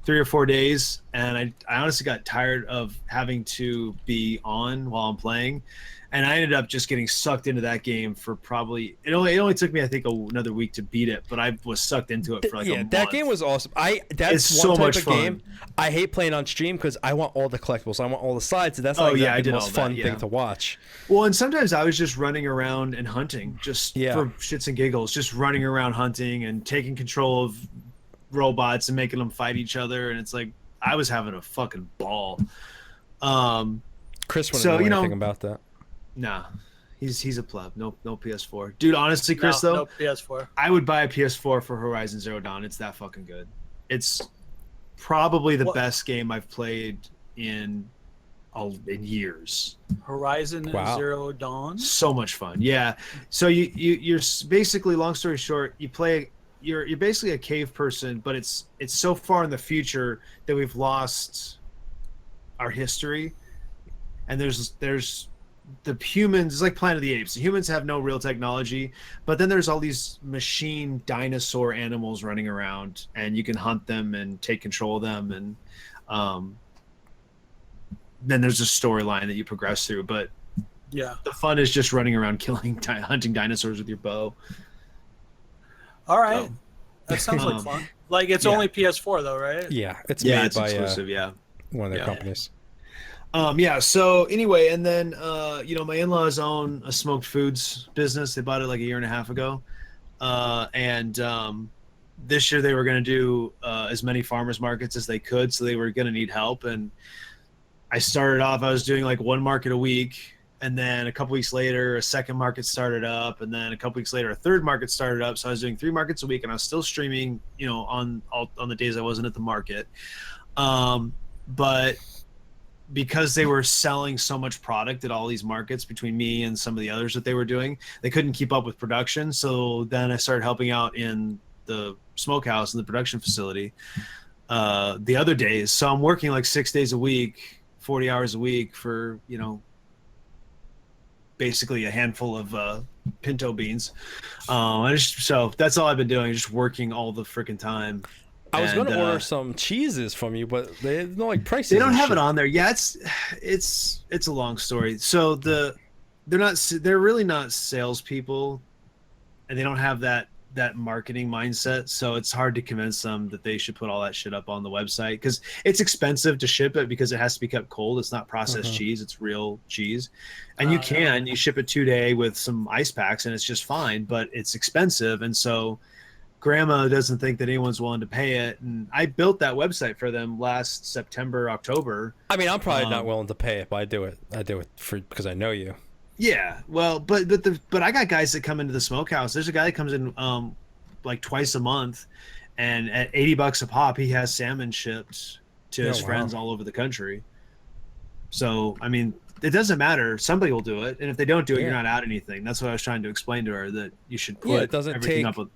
[SPEAKER 2] 3 or 4 days, and I honestly got tired of having to be on while I'm playing. And I ended up just getting sucked into that game for probably it only took me, I think, another week to beat it, but I was sucked into it for like a month.
[SPEAKER 1] That game was awesome. That's
[SPEAKER 2] It's
[SPEAKER 1] one
[SPEAKER 2] so
[SPEAKER 1] type
[SPEAKER 2] much
[SPEAKER 1] of
[SPEAKER 2] fun.
[SPEAKER 1] game I hate playing on stream because I want all the collectibles. I want all the sides. And that's
[SPEAKER 2] Oh,
[SPEAKER 1] not
[SPEAKER 2] yeah, I
[SPEAKER 1] exactly
[SPEAKER 2] did
[SPEAKER 1] the
[SPEAKER 2] all
[SPEAKER 1] most
[SPEAKER 2] that,
[SPEAKER 1] fun
[SPEAKER 2] yeah.
[SPEAKER 1] thing to watch.
[SPEAKER 2] Well, and sometimes I was just running around and hunting, just
[SPEAKER 1] Yeah.
[SPEAKER 2] for shits and giggles, just running around hunting and taking control of robots and making them fight each other, and it's like I was having a fucking ball.
[SPEAKER 1] Chris wouldn't
[SPEAKER 2] So,
[SPEAKER 1] know anything about that.
[SPEAKER 2] Nah, he's a pleb. No PS4, dude. Honestly,
[SPEAKER 3] No,
[SPEAKER 2] Chris, though,
[SPEAKER 3] no PS4.
[SPEAKER 2] I would buy a PS4 for Horizon Zero Dawn. It's that fucking good. It's probably the
[SPEAKER 3] What-
[SPEAKER 2] best game I've played in years.
[SPEAKER 3] Horizon
[SPEAKER 1] Wow.
[SPEAKER 3] Zero Dawn.
[SPEAKER 2] So much fun. Yeah. So you're basically, long story short, you're basically a cave person, but it's so far in the future that we've lost our history, and there's the humans. It's like Planet of the Apes. The humans have no real technology, but then there's all these machine dinosaur animals running around, and you can hunt them and take control of them, and then there's a storyline that you progress through. But
[SPEAKER 3] Yeah.
[SPEAKER 2] the fun is just running around hunting dinosaurs with your bow.
[SPEAKER 3] All right.
[SPEAKER 2] So,
[SPEAKER 3] That sounds like fun. Like it's
[SPEAKER 2] yeah.
[SPEAKER 3] only PS4 though, right?
[SPEAKER 1] Yeah, it's
[SPEAKER 2] yeah,
[SPEAKER 1] made
[SPEAKER 2] it's
[SPEAKER 1] by
[SPEAKER 2] exclusive. Yeah.
[SPEAKER 1] one of their
[SPEAKER 2] Yeah.
[SPEAKER 1] companies.
[SPEAKER 2] Yeah. So anyway, and then my in-laws own a smoked foods business. They bought it like a year and a half ago, and this year they were going to do as many farmers markets as they could, so they were going to need help. And I started off. I was doing like one market a week, and then a couple weeks later, a second market started up, and then a couple weeks later, a third market started up. So I was doing 3 markets a week, and I was still streaming, on the days I wasn't at the market. But because they were selling so much product at all these markets between me and some of the others that they were doing, they couldn't keep up with production. So then I started helping out in the smokehouse and the production facility the other days. So I'm working like 6 days a week, 40 hours a week for, basically a handful of pinto beans. So that's all I've been doing, just working all the freaking time.
[SPEAKER 1] I was going
[SPEAKER 2] And,
[SPEAKER 1] to order some cheeses from you, but they have no prices.
[SPEAKER 2] They don't
[SPEAKER 1] and
[SPEAKER 2] have
[SPEAKER 1] shit.
[SPEAKER 2] it on there. Yeah, it's a long story. So they're really not salespeople, and they don't have that marketing mindset. So it's hard to convince them that they should put all that shit up on the website, because it's expensive to ship it because it has to be kept cold. It's not processed cheese; it's real cheese, and you ship it 2-day with some ice packs, and it's just fine. But it's expensive, and so Grandma doesn't think that anyone's willing to pay it. And I built that website for them last September, October.
[SPEAKER 1] I mean, I'm probably not willing to pay it, but I do it because I know you.
[SPEAKER 2] Yeah, well, but I got guys that come into the smokehouse. There's a guy that comes in like twice a month, and at $80 a pop, he has salmon shipped to his friends all over the country. So I mean, it doesn't matter. Somebody will do it, and if they don't do it, you're not out anything. That's what I was trying to explain to her, that you should put
[SPEAKER 1] it doesn't
[SPEAKER 2] everything
[SPEAKER 1] take
[SPEAKER 2] up with.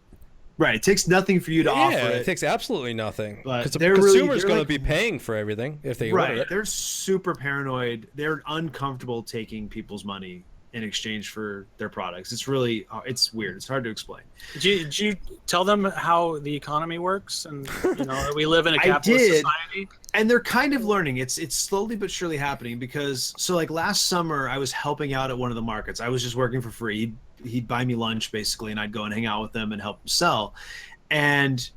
[SPEAKER 2] Right. It takes nothing for you to offer
[SPEAKER 1] it
[SPEAKER 2] it.
[SPEAKER 1] takes absolutely nothing.
[SPEAKER 2] But
[SPEAKER 1] Because the
[SPEAKER 2] they're
[SPEAKER 1] consumer is
[SPEAKER 2] they're
[SPEAKER 1] going to
[SPEAKER 2] like-
[SPEAKER 1] be paying for everything if they
[SPEAKER 2] Right.
[SPEAKER 1] order it.
[SPEAKER 2] They're super paranoid. They're uncomfortable taking people's money in exchange for their products. It's really, it's weird. It's hard to explain.
[SPEAKER 3] Did you tell them how the economy works and that we live in a
[SPEAKER 2] I
[SPEAKER 3] capitalist
[SPEAKER 2] did.
[SPEAKER 3] society?
[SPEAKER 2] And they're kind of learning. It's slowly but surely happening because so like last summer I was helping out at one of the markets. I was just working for free. He'd buy me lunch basically, and I'd go and hang out with them and help them sell. And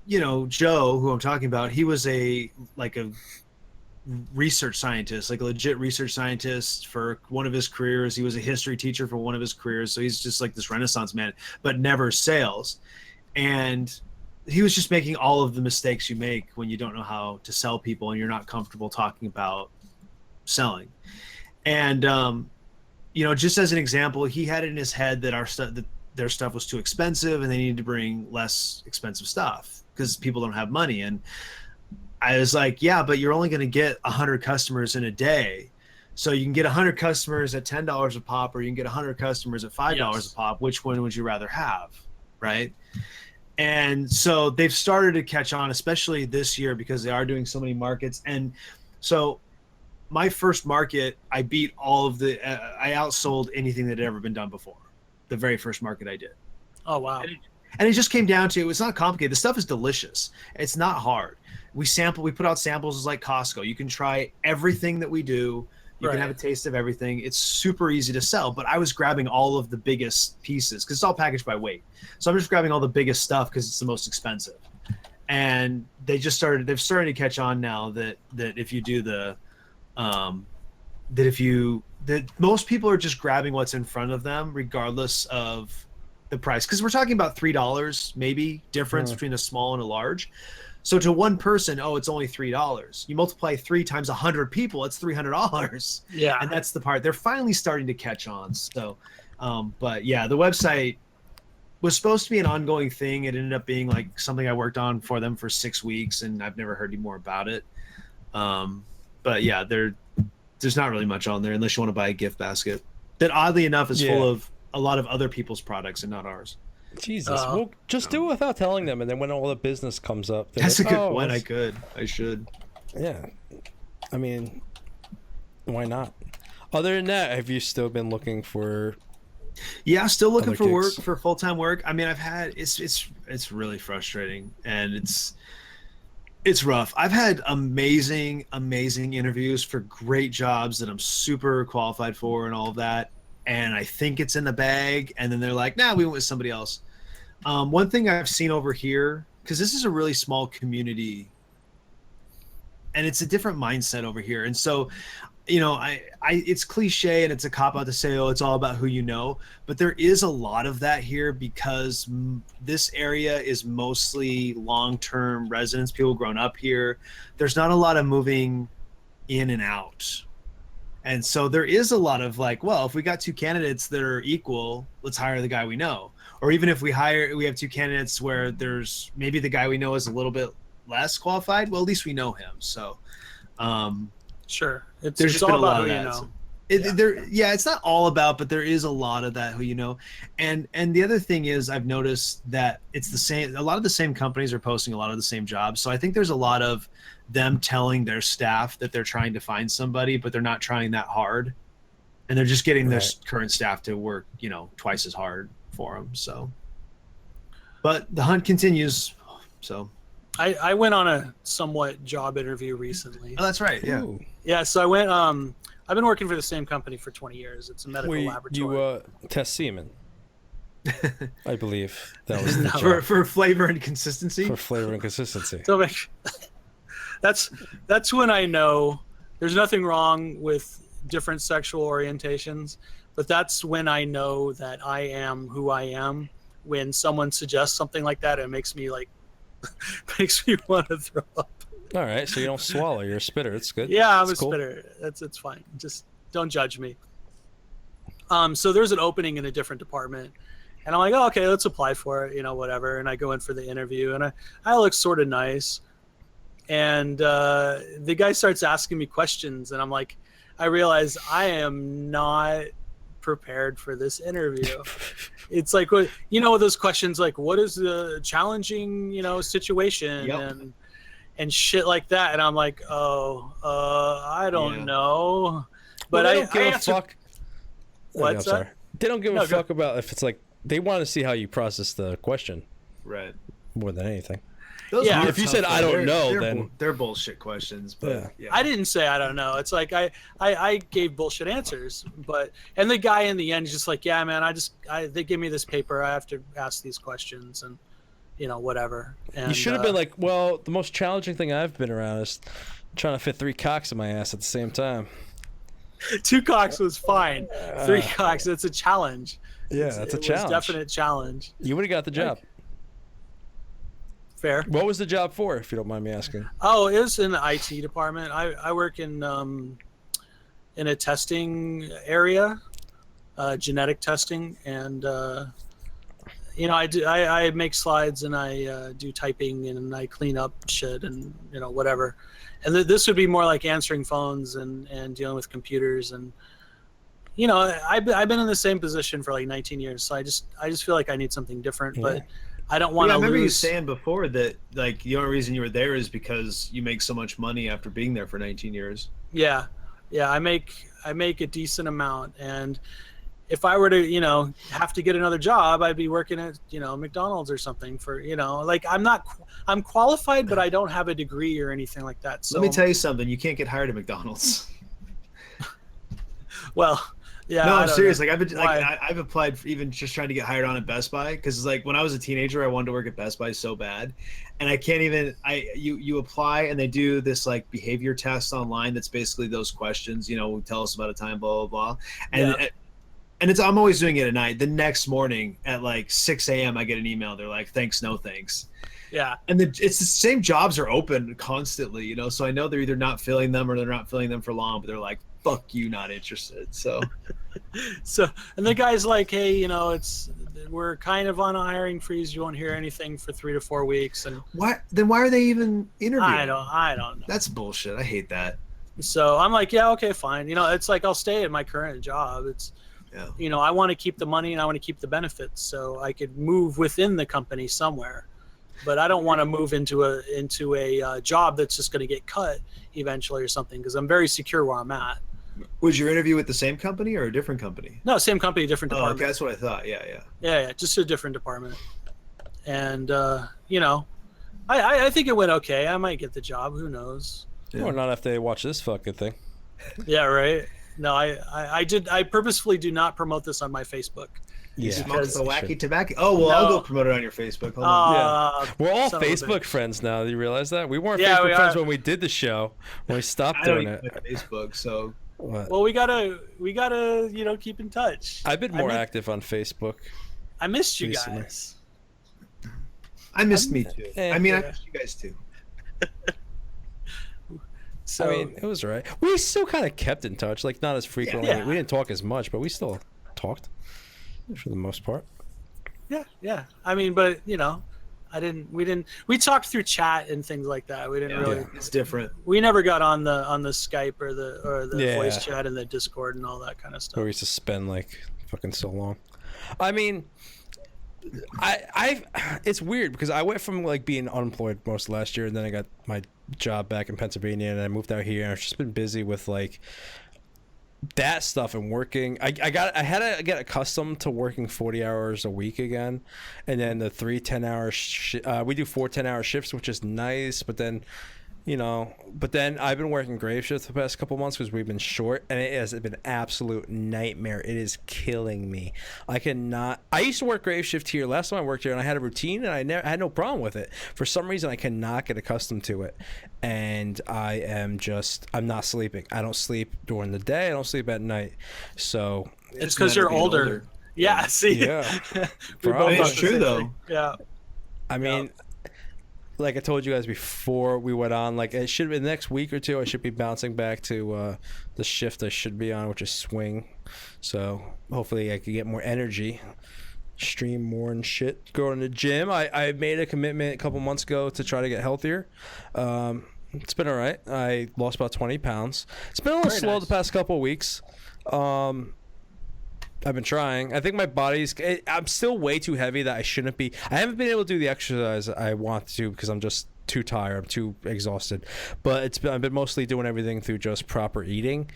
[SPEAKER 2] Joe, who I'm talking about, he was a research scientist, like a legit research scientist for one of his careers. He was a history teacher for one of his careers. So he's just like this Renaissance man, but never sales. And he was just making all of the mistakes you make when you don't know how to sell people and you're not comfortable talking about selling. And, just as an example, he had it in his head that their stuff was too expensive and they needed to bring less expensive stuff because people don't have money. And I was like, yeah, but you're only going to get 100 customers in a day. So you can get 100 customers at $10 a pop, or you can get 100 customers at $5 a pop. Which one would you rather have? Right. And so they've started to catch on, especially this year, because they are doing so many markets. And so my first market, I beat all of I outsold anything that had ever been done before. The very first market I did.
[SPEAKER 3] Oh, wow.
[SPEAKER 2] And it just came down to, it's not complicated. The stuff is delicious. It's not hard. We put out samples like Costco. You can try everything that we do. You can have a taste of everything. It's super easy to sell, but I was grabbing all of the biggest pieces because it's all packaged by weight. So I'm just grabbing all the biggest stuff because it's the most expensive. And they've started to catch on now that if you do that most people are just grabbing what's in front of them, regardless of the price. Because we're talking about $3 maybe difference between a small and a large. So to one person, it's only $3. You multiply 3 times 100 people, it's $300.
[SPEAKER 3] Yeah.
[SPEAKER 2] And that's the part they're finally starting to catch on. So, but yeah, the website was supposed to be an ongoing thing. It ended up being like something I worked on for them for 6 weeks, and I've never heard any more about it. But yeah, there's not really much on there unless you want to buy a gift basket that oddly enough is full of a lot of other people's products and not ours.
[SPEAKER 1] Jesus, well, just do it without telling them, and then when all the business comes up,
[SPEAKER 2] that's a good point. I should.
[SPEAKER 1] Yeah, I mean, why not? Other than that, have you still been looking for?
[SPEAKER 2] Yeah, still looking for
[SPEAKER 1] gigs?
[SPEAKER 2] work, for full-time work. I mean, I've had it's really frustrating, and it's rough. I've had amazing interviews for great jobs that I'm super qualified for and all of that. And I think it's in the bag, and then they're like, nah, we went with somebody else. One thing I've seen over here, because this is a really small community and it's a different mindset over here. And so, it's cliche and it's a cop out to say, it's all about who you know, but there is a lot of that here because this area is mostly long-term residents, people grown up here. There's not a lot of moving in and out. And so there is a lot of like, well, if we got 2 candidates that are equal, let's hire the guy we know. Or even if we have 2 candidates where there's maybe the guy we know is a little bit less qualified, well, at least we know him. So,
[SPEAKER 3] sure.
[SPEAKER 2] It's
[SPEAKER 3] all
[SPEAKER 2] been a lot
[SPEAKER 3] about
[SPEAKER 2] of
[SPEAKER 3] who
[SPEAKER 2] that.
[SPEAKER 3] you know.
[SPEAKER 2] It's not all about, but there is a lot of that who you know. And the other thing is I've noticed that it's the same, a lot of the same companies are posting a lot of the same jobs. So I think there's a lot of them telling their staff that they're trying to find somebody, but they're not trying that hard. And they're just getting their current staff to work, twice as hard for them. So, but the hunt continues. So
[SPEAKER 3] I went on a somewhat job interview recently.
[SPEAKER 2] Oh, that's right. Yeah.
[SPEAKER 1] Ooh.
[SPEAKER 3] Yeah. So I went, I've been working for the same company for 20 years. It's a medical laboratory.
[SPEAKER 1] You test semen. I believe that was the job.
[SPEAKER 2] For flavor and consistency.
[SPEAKER 1] For flavor and consistency.
[SPEAKER 3] So that's when I know there's nothing wrong with different sexual orientations, but that's when I know that I am who I am. When someone suggests something like that, it makes me makes me want to throw up.
[SPEAKER 1] All right, so you don't swallow. You're a spitter. It's good.
[SPEAKER 3] Yeah, I'm
[SPEAKER 1] it's
[SPEAKER 3] a
[SPEAKER 1] cool.
[SPEAKER 3] spitter. It's fine. Just don't judge me. So there's an opening in a different department, and I'm like, oh, okay, let's apply for it. Whatever. And I go in for the interview, and I look sort of nice. And the guy starts asking me questions, and I'm like, I realize I am not prepared for this interview. It's like, you know, those questions like, what is the challenging, you know, situation and shit like that. And I'm like, I don't know. But
[SPEAKER 1] well, they don't give a
[SPEAKER 3] answer...
[SPEAKER 1] fuck.
[SPEAKER 3] What's that?
[SPEAKER 1] They don't give a fuck about if it's like, they want to see how you process the question.
[SPEAKER 2] Right.
[SPEAKER 1] More than anything.
[SPEAKER 2] Those
[SPEAKER 3] Yeah.
[SPEAKER 1] If you said, I don't know, then...
[SPEAKER 2] They're bullshit questions. But yeah.
[SPEAKER 3] I didn't say I don't know. It's like I gave bullshit answers. And the guy in the end is just like, yeah, man, they give me this paper. I have to ask these questions and, you know, whatever. And,
[SPEAKER 1] you should have been like, well, the most challenging thing I've been around is trying to fit 3 cocks in my ass at the same time.
[SPEAKER 3] 2 cocks was fine. 3 cocks, it's a challenge.
[SPEAKER 1] Yeah, that's a challenge.
[SPEAKER 3] It's a definite challenge.
[SPEAKER 1] You would have got the job.
[SPEAKER 3] Fair.
[SPEAKER 1] What was the job for, if you don't mind me asking?
[SPEAKER 3] Oh, it was in the IT department. I work in a testing area, genetic testing, and you know, I make slides and I do typing and I clean up shit and, you know, whatever. And this would be more like answering phones and dealing with computers and, you know, I've been in the same position for like 19 years, so I just feel like I need something different, but I don't want to lose.
[SPEAKER 2] I remember you saying before that like the only reason you were there is because you make so much money after being there for 19 years.
[SPEAKER 3] Yeah, I make a decent amount, and if I were to, you know, have to get another job, I'd be working at, you know, McDonald's or something for, you know, like I'm qualified, but I don't have a degree or anything like that. So
[SPEAKER 2] let me tell you something. You can't get hired at McDonald's.
[SPEAKER 3] Well, yeah.
[SPEAKER 2] No, I'm serious. Like I've applied for even just trying to get hired on at Best Buy because like when I was a teenager, I wanted to work at Best Buy so bad, and I can't even. You apply and they do this like behavior test online. That's basically those questions. You know, tell us about a time, blah blah blah, and I'm always doing it at night. The next morning at like 6 a.m. I get an email. They're like, "Thanks, no thanks."
[SPEAKER 3] Yeah.
[SPEAKER 2] And it's the same jobs are open constantly, you know. So I know they're either not filling them or they're not filling them for long, but they're like, "Fuck you, not interested." So,
[SPEAKER 3] and the guy's like, "Hey, you know, we're kind of on a hiring freeze. You won't hear anything for 3 to 4 weeks." And
[SPEAKER 2] why are they even interviewing?
[SPEAKER 3] I don't know.
[SPEAKER 2] That's bullshit. I hate that.
[SPEAKER 3] So I'm like, yeah, okay, fine. You know, it's like I'll stay at my current job. You know, I want to keep the money and I want to keep the benefits, so I could move within the company somewhere. But I don't want to move into a job that's just going to get cut eventually or something, because I'm very secure where I'm at.
[SPEAKER 2] Was your interview with the same company or a different company?
[SPEAKER 3] No, same company, different department.
[SPEAKER 2] Okay, that's what I thought.
[SPEAKER 3] Yeah, just a different department. And you know, I think it went okay. I might get the job. Who knows?
[SPEAKER 1] Yeah. Or not if they watch this fucking thing.
[SPEAKER 3] Yeah, right. No, I purposefully do not promote this on my Facebook.
[SPEAKER 2] You smoke the wacky tobacco. Oh well, no. I'll go promote it on your Facebook. Hold
[SPEAKER 1] on. We're all Facebook friends now. Do you realize that? We weren't Facebook friends when we did the show. When we stopped doing it.
[SPEAKER 2] Facebook, so.
[SPEAKER 1] What?
[SPEAKER 3] Well, we gotta you know, keep in touch.
[SPEAKER 1] I've been more active on Facebook.
[SPEAKER 3] I missed you guys.
[SPEAKER 2] I missed me too. I mean, I missed you guys too.
[SPEAKER 3] So,
[SPEAKER 1] I mean, it was all right. We still kind of kept in touch, like not as frequently. Yeah. We didn't talk as much, but we still talked for the most part.
[SPEAKER 3] Yeah. I mean, but you know, we talked through chat and things like that. We didn't really.
[SPEAKER 2] It's different.
[SPEAKER 3] We never got on the Skype or the voice chat and the Discord and all that kind of stuff.
[SPEAKER 1] Where we used to spend like fucking so long. I mean, it's weird because I went from like being unemployed most of last year, and then I got my job back in Pennsylvania, and I moved out here, and I've just been busy with like that stuff and working. I had to get accustomed to working 40 hours a week again, and then the 3 10-hour we do 4 10-hour shifts, which is nice, but then I've been working grave shifts the past couple months because we've been short, and it has been an absolute nightmare. It is killing me. I used to work grave shift here last time I worked here, and I had a routine, and I had no problem with it. For some reason, I cannot get accustomed to it, and I'm not sleeping. I don't sleep during the day. I don't sleep at night. So
[SPEAKER 3] it's because you're older. Yeah. See.
[SPEAKER 1] Yeah.
[SPEAKER 2] It's true though.
[SPEAKER 3] Yeah.
[SPEAKER 1] I mean. Like I told you guys before we went on, like it should be the next week or two, I should be bouncing back to the shift I should be on, which is swing. So hopefully I can get more energy, stream more and shit. Go to the gym. I made a commitment a couple months ago to try to get healthier. It's been all right. I lost about 20 pounds. It's been a little slow the past couple of weeks. I've been trying. I think my body's. I'm still way too heavy that I shouldn't be. I haven't been able to do the exercise I want to because I'm just too tired. I'm too exhausted. But I've been mostly doing everything through just proper eating,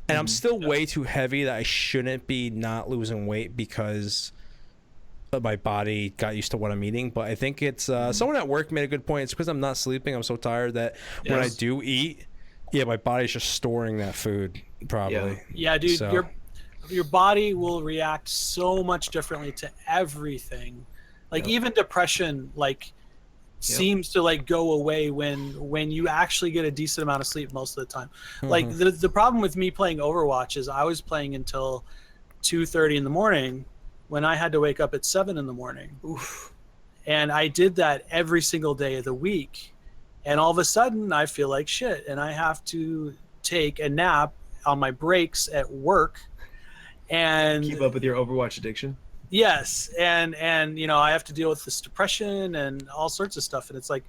[SPEAKER 1] and I'm still way too heavy that I shouldn't be not losing weight because my body got used to what I'm eating. But I think it's someone at work made a good point. It's because I'm not sleeping. I'm so tired that when I do eat, my body's just storing that food probably.
[SPEAKER 3] Yeah, dude. So. Your body will react so much differently to everything. Like even depression, like seems to like go away when you actually get a decent amount of sleep most of the time. Like the problem with me playing Overwatch is I was playing until 2:30 in the morning when I had to wake up at 7 in the morning. Oof. And I did that every single day of the week. And all of a sudden I feel like shit and I have to take a nap on my breaks at work. And
[SPEAKER 2] keep up with your Overwatch addiction.
[SPEAKER 3] Yes, and I have to deal with this depression and all sorts of stuff, and it's like,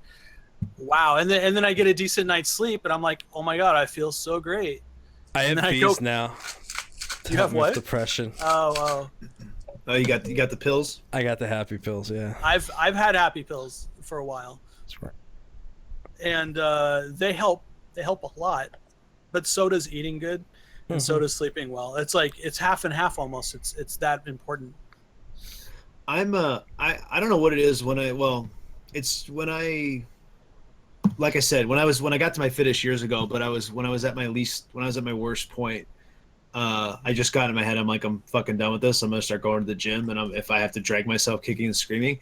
[SPEAKER 3] wow. And then I get a decent night's sleep, and I'm like, oh my god, I feel so great.
[SPEAKER 1] I have bees now.
[SPEAKER 3] You have what?
[SPEAKER 1] Depression.
[SPEAKER 3] Oh,
[SPEAKER 2] you got the pills.
[SPEAKER 1] I got the happy pills. Yeah.
[SPEAKER 3] I've had happy pills for a while. That's right. And they help. They help a lot, but so does eating good. And so does sleeping well. It's like it's half and half almost. It's that important.
[SPEAKER 2] I don't know what it is like I said, when I got to my fittest years ago, but when I was at my worst point, I just got in my head, I'm fucking done with this. I'm gonna start going to the gym, and if I have to drag myself kicking and screaming,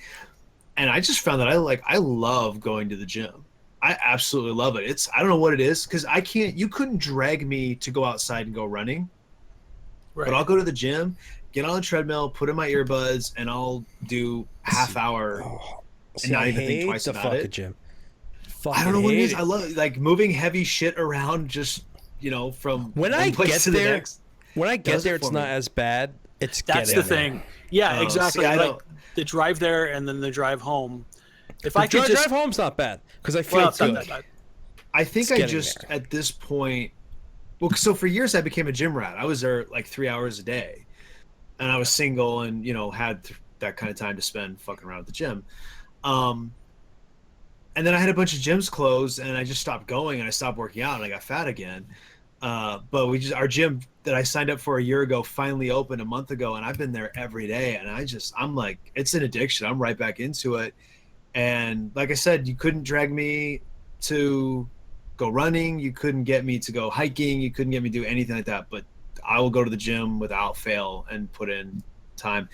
[SPEAKER 2] and I just found that I love going to the gym. I absolutely love it. I don't know what it is because you couldn't drag me to go outside and go running. Right. But I'll go to the gym, get on the treadmill, put in my earbuds, and I'll do half hour and not even think twice about it. Gym. I don't know what it is. I love like moving heavy shit around just, from one place to the next.
[SPEAKER 1] When I get there, it's not as bad.
[SPEAKER 3] That's the thing. Yeah, exactly. See, the drive there and then the drive home. If I could
[SPEAKER 1] drive home's not bad because I feel good.
[SPEAKER 2] I think I just at this point, so for years I became a gym rat. I was there like 3 hours a day, and I was single and had that kind of time to spend fucking around at the gym. And then I had a bunch of gyms closed, and I just stopped going and I stopped working out and I got fat again. But our gym that I signed up for a year ago finally opened a month ago, and I've been there every day. And I'm like, it's an addiction. I'm right back into it. And like I said, you couldn't drag me to go running. You couldn't get me to go hiking. You couldn't get me to do anything like that. But I will go to the gym without fail and put in time.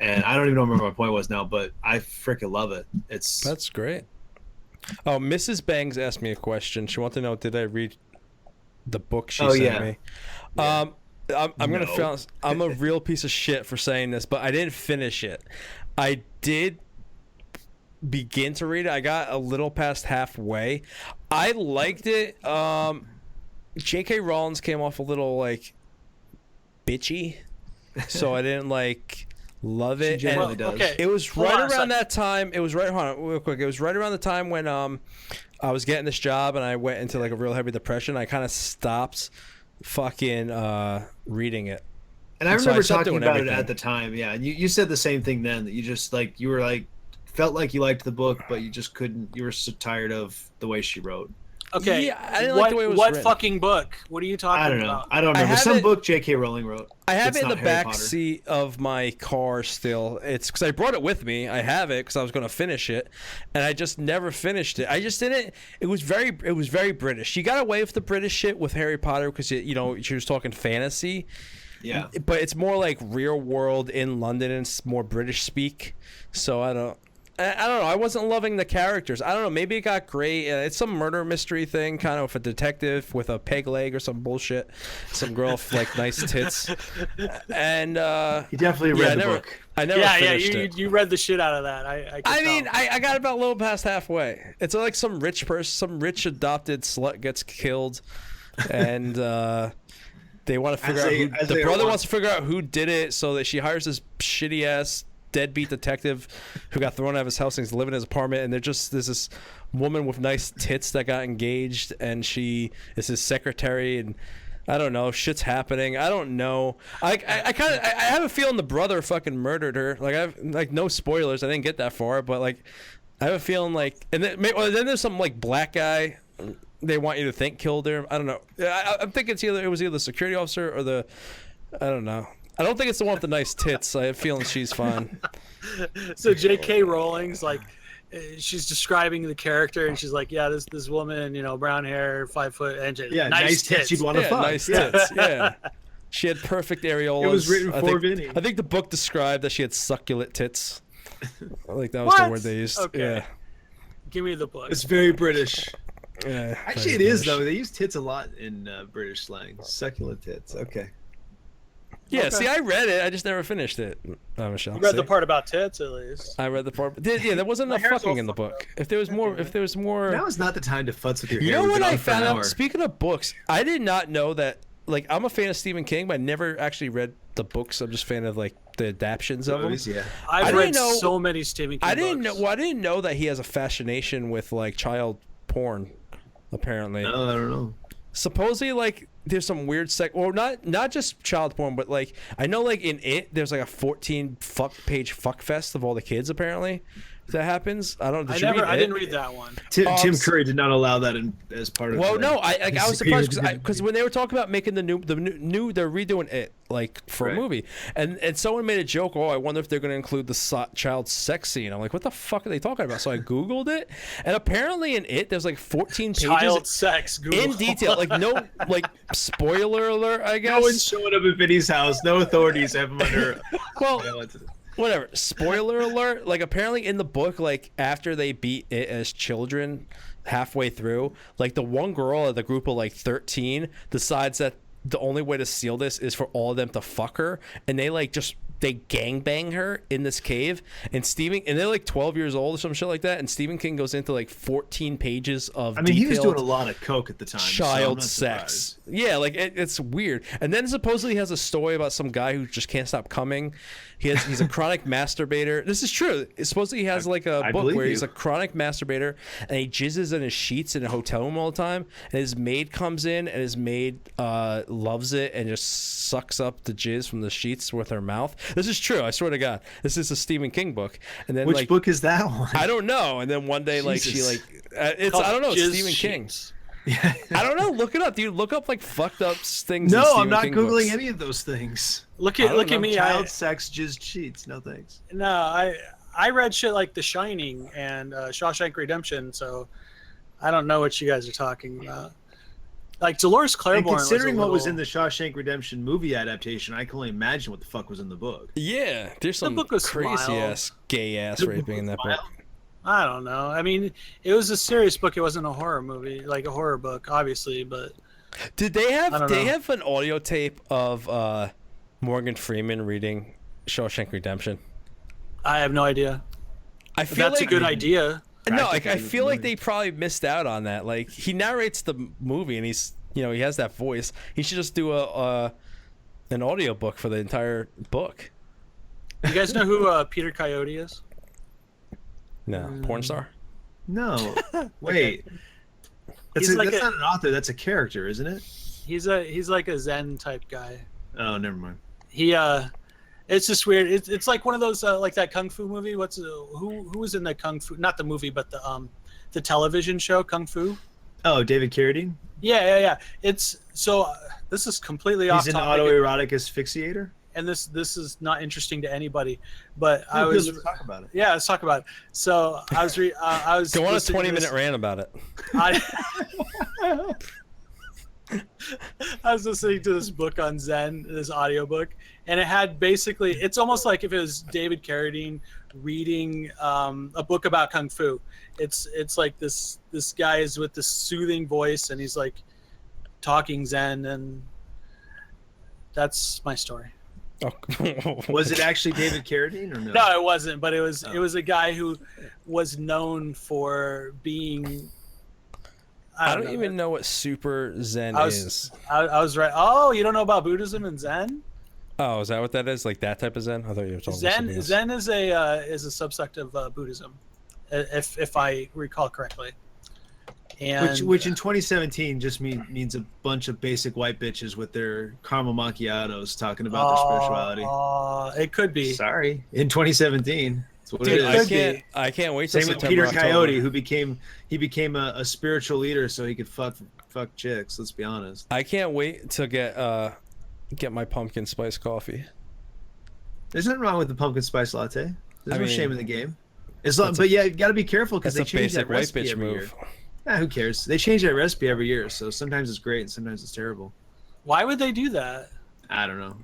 [SPEAKER 2] And I don't even remember what my point was now, but I freaking love it.
[SPEAKER 1] That's great. Oh, Mrs. Bangs asked me a question. She wanted to know, did I read the book she sent me? Yeah. I'm gonna feel I'm a real piece of shit for saying this, but I didn't finish it. I did begin to read it. I got a little past halfway. I liked it. J.K. Rowling came off a little like bitchy, so I didn't love it.
[SPEAKER 2] She generally does.
[SPEAKER 1] Okay. It was right around that time. It was right. Hold on, real quick. It was right around the time when I was getting this job and I went into like a real heavy depression. I kind of stopped fucking reading it.
[SPEAKER 2] And I remember talking about it at the time. Yeah, and you said the same thing then, that you just felt like you liked the book, but you just couldn't. You were so tired of the way she wrote.
[SPEAKER 3] Okay, yeah, I didn't like the way it was written. Fucking book? What are you talking about?
[SPEAKER 2] I don't know. Some book J.K. Rowling wrote.
[SPEAKER 1] I have it in the back seat of my car still. It's because I brought it with me. I have it because I was going to finish it, and I just never finished it. I just didn't. It was very British. She got away with the British shit with Harry Potter because she was talking fantasy.
[SPEAKER 2] Yeah,
[SPEAKER 1] but it's more like real world in London, and it's more British speak. So I don't know. I wasn't loving the characters. I don't know. Maybe it got great. It's some murder mystery thing, kind of with a detective with a peg leg or some bullshit. Some girl with like nice tits. And
[SPEAKER 2] you definitely read the book.
[SPEAKER 1] I never finished it.
[SPEAKER 3] You read the shit out of that.
[SPEAKER 1] I got about a little past halfway. It's like some rich person, some rich adopted slut gets killed, and they want to figure out the brother wants to figure out who did it, so that she hires this shitty ass deadbeat detective who got thrown out of his house and he's living in his apartment, and there's this woman with nice tits that got engaged, and she is his secretary, and I don't know. Shit's happening. I don't know. I have a feeling the brother fucking murdered her. Like, I have, like, no spoilers. I didn't get that far, but like, I have a feeling like, and then there's some like black guy they want you to think killed her. I don't know. I'm thinking it was either the security officer or the, I don't know. I don't think it's the one with the nice tits. I have a feeling she's fine.
[SPEAKER 3] So J.K. Rowling's like, she's describing the character, and she's like, yeah, this woman, you know, brown hair, 5 foot, and nice tits.
[SPEAKER 2] You'd want to fuck.
[SPEAKER 1] Nice tits. Yeah. She had perfect areolas.
[SPEAKER 2] It was written for Vinny.
[SPEAKER 1] I think the book described that she had succulent tits. I think that was the word they used.
[SPEAKER 3] Okay.
[SPEAKER 1] Yeah.
[SPEAKER 3] Give me the book.
[SPEAKER 2] It's very British.
[SPEAKER 1] Yeah.
[SPEAKER 2] Actually, it is though. They use tits a lot in British slang. Succulent tits. Okay.
[SPEAKER 1] Yeah.
[SPEAKER 3] Okay.
[SPEAKER 1] See, I read it. I just never finished it. Michelle.
[SPEAKER 3] You read the part about tits, at least.
[SPEAKER 1] I read the part. Yeah, there wasn't enough fucking in the book. If there was more,
[SPEAKER 2] Now is not the time to futz with your hair.
[SPEAKER 1] You know
[SPEAKER 2] We've
[SPEAKER 1] what
[SPEAKER 2] been
[SPEAKER 1] I
[SPEAKER 2] on for an
[SPEAKER 1] found out?
[SPEAKER 2] hour.
[SPEAKER 1] Speaking of books, I did not know that. Like, I'm a fan of Stephen King, but I never actually read the books. I'm just a fan of like the adaptions of them.
[SPEAKER 2] Yeah.
[SPEAKER 3] I've read so many Stephen King
[SPEAKER 1] I didn't
[SPEAKER 3] books.
[SPEAKER 1] know. Well, I didn't know that he has a fascination with like child porn. Apparently,
[SPEAKER 2] No, I don't know.
[SPEAKER 1] supposedly like there's some weird well, not just child porn, but like I know like in it there's like a 14-page fuck fest of all the kids apparently that happens. I don't.
[SPEAKER 3] I didn't read that one.
[SPEAKER 2] Tim Curry did not allow that as part of.
[SPEAKER 1] Well, no, I was surprised because when they were talking about making the new they're redoing it like for a movie, and someone made a joke. Oh, I wonder if they're going to include the child sex scene. I'm like, what the fuck are they talking about? So I googled it, and apparently in it there's like 14 pages
[SPEAKER 3] Child sex Google.
[SPEAKER 1] in detail. Like no, like spoiler alert. I guess
[SPEAKER 2] No one's showing up at Vinny's house. No authorities have him under.
[SPEAKER 1] Well, whatever. Spoiler alert. Like apparently in the book, like after they beat it as children, halfway through, like the one girl of the group of like 13 decides that the only way to seal this is for all of them to fuck her, and they like just they gangbang her in this cave, and they're like 12 years old or some shit like that, and Stephen King goes into like 14 pages of
[SPEAKER 2] he was doing a lot of coke at the time.
[SPEAKER 1] Child
[SPEAKER 2] so
[SPEAKER 1] sex. Yeah, like it's weird. And then supposedly he has a story about some guy who just can't stop coming. He's a chronic masturbator. This is true. Supposedly he has like a book where he's a chronic masturbator, and he jizzes in his sheets in a hotel room all the time, and his maid comes in, and his maid loves it and just sucks up the jizz from the sheets with her mouth. This is true. I swear to God. This is a Stephen King book. And then
[SPEAKER 2] which book is that one?
[SPEAKER 1] I don't know. And then one day like she like it's I don't know. It's Stephen King.
[SPEAKER 2] Yeah.
[SPEAKER 1] I don't know. Look it up, dude. Look up like fucked up things.
[SPEAKER 2] No,
[SPEAKER 1] in Stephen
[SPEAKER 2] I'm not
[SPEAKER 1] King
[SPEAKER 2] googling
[SPEAKER 1] books.
[SPEAKER 2] any of those things.
[SPEAKER 3] Look at me.
[SPEAKER 2] Child sex, jizz cheats. No thanks.
[SPEAKER 3] No, I read shit like The Shining and Shawshank Redemption, so I don't know what you guys are talking about. Like Dolores Claiborne.
[SPEAKER 2] And considering what was in the Shawshank Redemption movie adaptation, I can only imagine what the fuck was in the book.
[SPEAKER 1] Yeah, there's some
[SPEAKER 3] book was
[SPEAKER 1] crazy ass, gay ass raping in that book.
[SPEAKER 3] I don't know. I mean, it was a serious book. It wasn't a horror movie, like a horror book, obviously. But
[SPEAKER 1] did they have an audio tape of Morgan Freeman reading Shawshank Redemption?
[SPEAKER 3] I have no idea.
[SPEAKER 1] I feel
[SPEAKER 3] that's
[SPEAKER 1] like
[SPEAKER 3] a good idea.
[SPEAKER 1] No, like I feel like they probably missed out on that. Like he narrates the movie and he's he has that voice. He should just do an audio book for the entire book.
[SPEAKER 3] You guys know who Peter Coyote is?
[SPEAKER 1] No, porn star.
[SPEAKER 2] No, wait. That's not an author. That's a character, isn't it?
[SPEAKER 3] He's like a Zen type guy.
[SPEAKER 2] Oh, never mind.
[SPEAKER 3] It's just weird. It's like one of those like that kung fu movie. Who was in the kung fu? Not the movie, but the television show Kung Fu.
[SPEAKER 2] Oh, David Carradine.
[SPEAKER 3] Yeah. It's so this is completely off topic.
[SPEAKER 2] He's an autoerotic asphyxiator.
[SPEAKER 3] And this is not interesting to anybody, but
[SPEAKER 2] let's talk about it.
[SPEAKER 3] Yeah, let's talk about it. So I was
[SPEAKER 1] go on a 20-minute rant about it.
[SPEAKER 3] I was listening to this book on Zen, this audiobook, and it had basically, it's almost like if it was David Carradine reading a book about Kung Fu. It's like this guy is with this soothing voice, and he's like talking Zen, and that's my story.
[SPEAKER 1] Oh.
[SPEAKER 2] Was it actually David Carradine or no?
[SPEAKER 3] No, it wasn't, but it was a guy who was known for being
[SPEAKER 1] I don't even know what super Zen is.
[SPEAKER 3] I was right. Oh, you don't know about Buddhism and Zen?
[SPEAKER 1] Oh, is that what that is? Like that type of Zen? I thought you were talking about
[SPEAKER 3] Zen is a subsect of Buddhism, if I recall correctly. And
[SPEAKER 2] which in 2017 just means a bunch of basic white bitches with their caramel macchiatos talking about their spirituality.
[SPEAKER 3] It could be.
[SPEAKER 2] Sorry, in 2017. That's what
[SPEAKER 1] Dude,
[SPEAKER 2] it is.
[SPEAKER 1] I can't wait till
[SPEAKER 2] Same with
[SPEAKER 1] September,
[SPEAKER 2] Peter
[SPEAKER 1] October.
[SPEAKER 2] Coyote, who became a spiritual leader so he could fuck chicks. Let's be honest.
[SPEAKER 1] I can't wait to get my pumpkin spice coffee.
[SPEAKER 2] There's nothing wrong with the pumpkin spice latte. There's no
[SPEAKER 1] mean,
[SPEAKER 2] shame in the game. But yeah, you got to be careful because they
[SPEAKER 1] That's a
[SPEAKER 2] change that
[SPEAKER 1] basic white
[SPEAKER 2] recipe
[SPEAKER 1] bitch
[SPEAKER 2] every
[SPEAKER 1] move.
[SPEAKER 2] year. Who cares? They change that recipe every year, so sometimes it's great and sometimes it's terrible.
[SPEAKER 3] Why would they do that?
[SPEAKER 2] I don't know.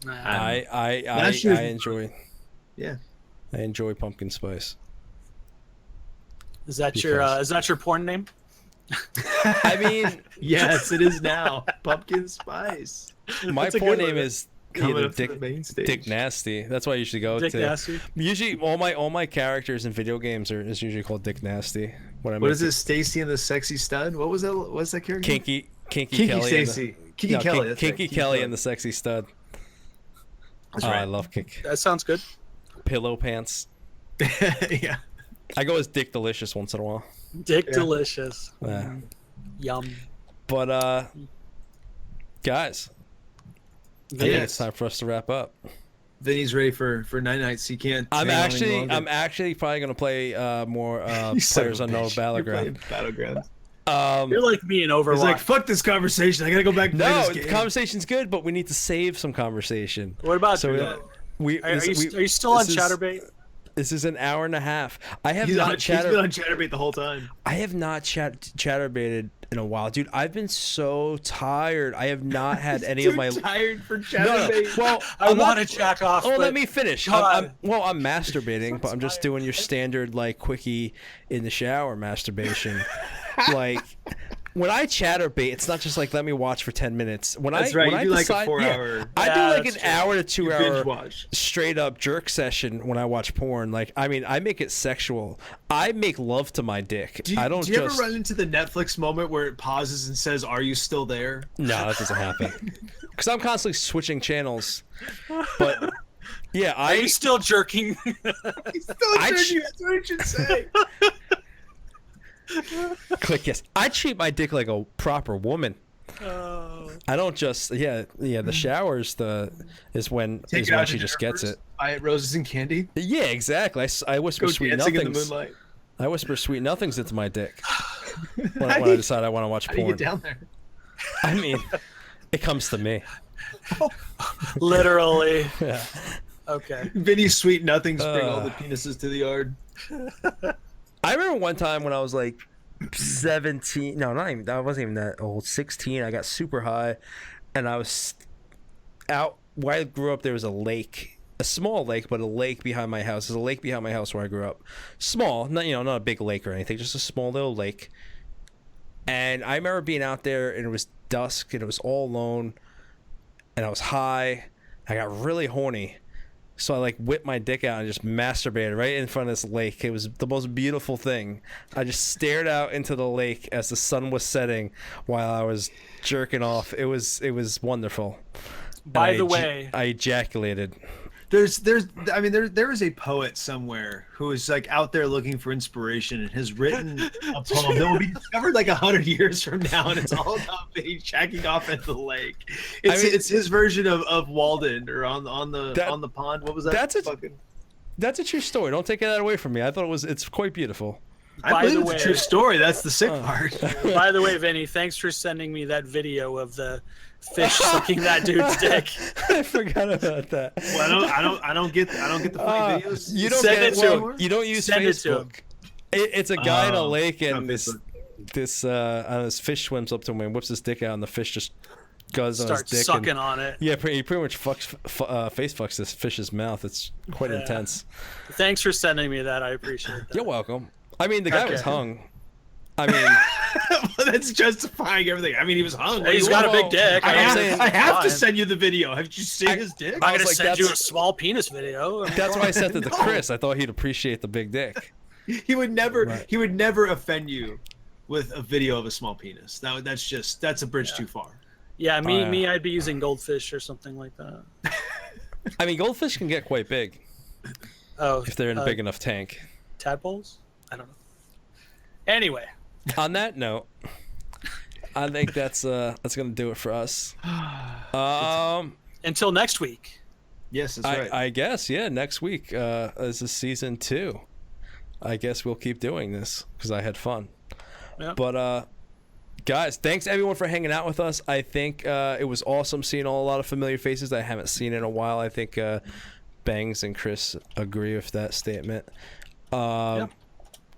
[SPEAKER 1] I enjoy.
[SPEAKER 2] Yeah.
[SPEAKER 1] I enjoy pumpkin spice.
[SPEAKER 3] Is that your porn name?
[SPEAKER 1] I mean,
[SPEAKER 2] Yes, it is now. Pumpkin spice.
[SPEAKER 1] my
[SPEAKER 2] That's a
[SPEAKER 1] porn
[SPEAKER 2] good
[SPEAKER 1] name
[SPEAKER 2] one.
[SPEAKER 1] is
[SPEAKER 2] Coming
[SPEAKER 1] either
[SPEAKER 2] up to the main stage.
[SPEAKER 1] Dick Nasty. That's why I usually go
[SPEAKER 3] Dick
[SPEAKER 1] to.
[SPEAKER 3] Nasty?
[SPEAKER 1] Usually, all my characters in video games is usually called Dick Nasty.
[SPEAKER 2] What is it? Stacy and the Sexy Stud? What was that? What's that character?
[SPEAKER 1] Kinky
[SPEAKER 2] Kinky
[SPEAKER 1] Kelly.
[SPEAKER 2] Stacy. Kinky Kelly. That's right.
[SPEAKER 1] Kinky Kelly and the Sexy Stud.
[SPEAKER 2] That's
[SPEAKER 1] I
[SPEAKER 2] right.
[SPEAKER 1] love Kink.
[SPEAKER 3] That sounds good.
[SPEAKER 1] Pillow Pants.
[SPEAKER 2] Yeah.
[SPEAKER 1] I go as Dick Delicious once in a while.
[SPEAKER 3] Dick
[SPEAKER 2] Yeah.
[SPEAKER 3] Delicious.
[SPEAKER 1] Yeah.
[SPEAKER 3] Yum.
[SPEAKER 1] But guys, I think it's time for us to wrap up.
[SPEAKER 2] Vinny's ready for night nights. He can't.
[SPEAKER 1] I'm
[SPEAKER 2] hang on any longer.
[SPEAKER 1] actually probably gonna play more
[SPEAKER 2] You son
[SPEAKER 1] Players
[SPEAKER 2] of a
[SPEAKER 1] Unknown
[SPEAKER 2] bitch. You're
[SPEAKER 1] Battleground.
[SPEAKER 2] playing Battleground.
[SPEAKER 3] You're like me in Overwatch.
[SPEAKER 2] He's like, fuck this conversation. I gotta go back and play
[SPEAKER 1] No,
[SPEAKER 2] this
[SPEAKER 1] the
[SPEAKER 2] game.
[SPEAKER 1] conversation's good, but we need to save some conversation.
[SPEAKER 3] What about
[SPEAKER 1] So
[SPEAKER 3] you? Are you still on Chatterbait?
[SPEAKER 1] This is an hour and a half. I have
[SPEAKER 2] He's
[SPEAKER 1] not
[SPEAKER 2] been on Chatterbait the whole time.
[SPEAKER 1] I have not chatterbaited in a while, dude. I've been so tired. I have not had any of my.
[SPEAKER 2] tired for
[SPEAKER 1] No,
[SPEAKER 2] Chatterbait.
[SPEAKER 1] well,
[SPEAKER 3] I
[SPEAKER 1] I'm
[SPEAKER 3] want
[SPEAKER 1] not-
[SPEAKER 3] to jack off.
[SPEAKER 1] Oh,
[SPEAKER 3] but
[SPEAKER 1] let me finish.
[SPEAKER 3] God.
[SPEAKER 1] I'm masturbating, but I'm just doing your standard like quickie in the shower masturbation. Like when I chatterbait, it's not just like let me watch for 10 minutes.
[SPEAKER 2] That's right. You do like a 4-hour.
[SPEAKER 1] I do
[SPEAKER 3] Yeah,
[SPEAKER 1] like
[SPEAKER 3] that's
[SPEAKER 1] an
[SPEAKER 3] true.
[SPEAKER 1] hour to 2 hour
[SPEAKER 2] binge watch.
[SPEAKER 1] straight up jerk session when I watch porn. Like I mean, I make it sexual. I make love to my dick.
[SPEAKER 2] Do you,
[SPEAKER 1] I don't
[SPEAKER 2] do you
[SPEAKER 1] just
[SPEAKER 2] ever run into the Netflix moment where it pauses and says, "Are you still there?"
[SPEAKER 1] No, that doesn't happen. Because I'm constantly switching channels. But yeah,
[SPEAKER 3] Are you still jerking?
[SPEAKER 2] He's still
[SPEAKER 1] I
[SPEAKER 2] jerking. That's what it should say.
[SPEAKER 1] click yes. I treat my dick like a proper woman. I don't just the showers is when
[SPEAKER 2] Take it out
[SPEAKER 1] she
[SPEAKER 2] to
[SPEAKER 1] just
[SPEAKER 2] dinner
[SPEAKER 1] gets
[SPEAKER 2] first,
[SPEAKER 1] it.
[SPEAKER 2] Buy it roses and candy.
[SPEAKER 1] Yeah, exactly. I whisper
[SPEAKER 2] Go
[SPEAKER 1] sweet
[SPEAKER 2] dancing in the
[SPEAKER 1] nothings.
[SPEAKER 2] moonlight.
[SPEAKER 1] I whisper sweet nothings into my dick when
[SPEAKER 2] How
[SPEAKER 1] I
[SPEAKER 2] do you-
[SPEAKER 1] decide I want to watch
[SPEAKER 2] How do you
[SPEAKER 1] porn.
[SPEAKER 2] get down there?
[SPEAKER 1] I mean, it comes to me.
[SPEAKER 3] Literally.
[SPEAKER 1] Yeah.
[SPEAKER 3] Okay.
[SPEAKER 2] Vinny's sweet nothings bring all the penises to the yard.
[SPEAKER 1] I remember one time when I was like 17. No, not even. I wasn't even that old. 16. I got super high, and I was out where I grew up. There was a lake, a small lake, but a lake behind my house. There's a lake behind my house where I grew up. Small, not not a big lake or anything, just a small little lake. And I remember being out there, and it was dusk, and it was all alone, and I was high. I got really horny. So I like whipped my dick out and just masturbated right in front of this lake. It was the most beautiful thing. I just stared out into the lake as the sun was setting while I was jerking off. It was wonderful.
[SPEAKER 3] By
[SPEAKER 1] And
[SPEAKER 3] the way,
[SPEAKER 1] I ejaculated.
[SPEAKER 2] There is a poet somewhere who is like out there looking for inspiration and has written a poem that will be discovered like 100 years from now, and it's all about Vinny jacking off at the lake. It's his version of Walden or on the pond. What was that?
[SPEAKER 1] That's a true story. Don't take that away from me. I thought it's quite beautiful.
[SPEAKER 2] I
[SPEAKER 3] By
[SPEAKER 2] believe
[SPEAKER 3] the
[SPEAKER 2] it's
[SPEAKER 3] way-
[SPEAKER 2] a true story. That's the sick part.
[SPEAKER 3] by the way, Vinny, thanks for sending me that video of the fish sucking that dude's dick.
[SPEAKER 1] I forgot about that.
[SPEAKER 2] Well, I don't get the funny videos.
[SPEAKER 1] You don't
[SPEAKER 3] Send
[SPEAKER 1] get
[SPEAKER 3] it to him.
[SPEAKER 1] You don't use
[SPEAKER 3] Send it to him.
[SPEAKER 1] Facebook. It's a guy in a
[SPEAKER 2] Oh,
[SPEAKER 1] lake,
[SPEAKER 2] not
[SPEAKER 1] and this fish swims up to him and whips his dick out, and the fish just goes on his
[SPEAKER 3] Start
[SPEAKER 1] dick.
[SPEAKER 3] sucking
[SPEAKER 1] And,
[SPEAKER 3] on it.
[SPEAKER 1] yeah, he pretty much face fucks this fish's mouth. It's quite
[SPEAKER 3] Yeah.
[SPEAKER 1] intense.
[SPEAKER 3] Thanks for sending me that. I appreciate that.
[SPEAKER 1] You're welcome. I mean, the guy was
[SPEAKER 3] Okay.
[SPEAKER 1] hung. I mean,
[SPEAKER 2] Well, that's justifying everything. I mean, he was hung.
[SPEAKER 3] He's got a big dick.
[SPEAKER 2] I have,
[SPEAKER 1] saying-
[SPEAKER 2] I have to
[SPEAKER 3] Fine.
[SPEAKER 2] send you the video. Have you seen his dick?
[SPEAKER 3] I'm not
[SPEAKER 1] I was
[SPEAKER 3] gonna
[SPEAKER 1] like,
[SPEAKER 3] send you a
[SPEAKER 1] that's-
[SPEAKER 3] small penis video.
[SPEAKER 1] that's why I sent it to
[SPEAKER 2] No.
[SPEAKER 1] Chris. I thought he'd appreciate the big dick.
[SPEAKER 2] He would never.
[SPEAKER 1] Right.
[SPEAKER 2] He would never offend you with a video of a small penis. That's a bridge too far.
[SPEAKER 3] Yeah, me,
[SPEAKER 1] yeah.
[SPEAKER 3] I'd be using goldfish or something like that.
[SPEAKER 1] I mean, goldfish can get quite big
[SPEAKER 3] Oh,
[SPEAKER 1] if they're in a big enough tank.
[SPEAKER 3] tadpoles? I don't know. Anyway,
[SPEAKER 1] On that note, I think that's gonna do it for us.
[SPEAKER 3] until next week.
[SPEAKER 2] Yes, that's right.
[SPEAKER 1] I guess, yeah. Next week, this is season 2. I guess we'll keep doing this because I had fun.
[SPEAKER 3] Yeah.
[SPEAKER 1] But guys, thanks everyone for hanging out with us. I think it was awesome seeing a lot of familiar faces that I haven't seen in a while. I think Bangs and Chris agree with that statement.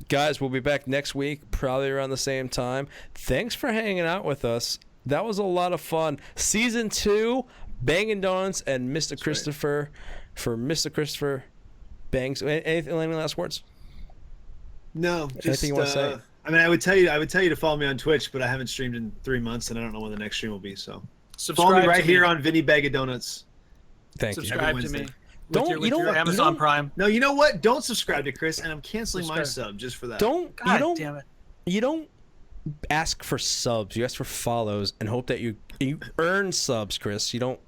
[SPEAKER 1] Guys, we'll be back next week, probably around the same time. Thanks for hanging out with us. That was a lot of fun. Season 2, Bangin' Donuts and Mr. Kristopher. For Mr. Kristopher, Bangs. Any last words?
[SPEAKER 2] No, just
[SPEAKER 1] Anything you want to say?
[SPEAKER 2] I mean, I would tell you to follow me on Twitch, but I haven't streamed in 3 months, and I don't know when the next stream will be. So follow me right here on Vinny Bag of Donuts.
[SPEAKER 1] Thank you.
[SPEAKER 3] Subscribe to me.
[SPEAKER 1] Don't- you don't-
[SPEAKER 3] your Amazon Prime.
[SPEAKER 2] No, you know what? Don't subscribe to Chris, and I'm canceling my sub just for that.
[SPEAKER 3] God damn it.
[SPEAKER 1] You don't ask for subs. You ask for follows and hope that you earn subs, Chris. You don't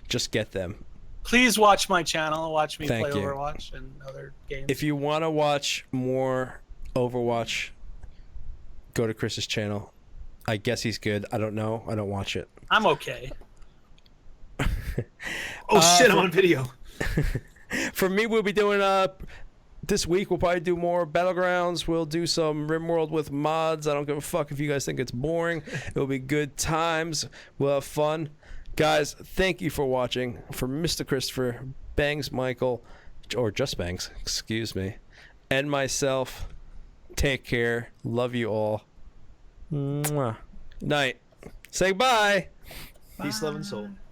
[SPEAKER 1] just get them.
[SPEAKER 3] Please watch my channel. Watch me
[SPEAKER 1] Thank
[SPEAKER 3] play
[SPEAKER 1] you.
[SPEAKER 3] Overwatch and other games.
[SPEAKER 1] If you want to watch more Overwatch, go to Chris's channel. I guess he's good. I don't know. I don't watch it.
[SPEAKER 3] I'm okay.
[SPEAKER 2] Oh shit! I'm on video.
[SPEAKER 1] For me, we'll be doing this week. We'll probably do more Battlegrounds. We'll do some RimWorld with mods. I don't give a fuck if you guys think it's boring. It'll be good times. We'll have fun. Guys, thank you for watching. For Mr. Kristopher, Bangs Michael, or just Bangs, excuse me, and myself, take care. Love you all. Mwah. Night. Say bye.
[SPEAKER 2] Peace, love, and soul.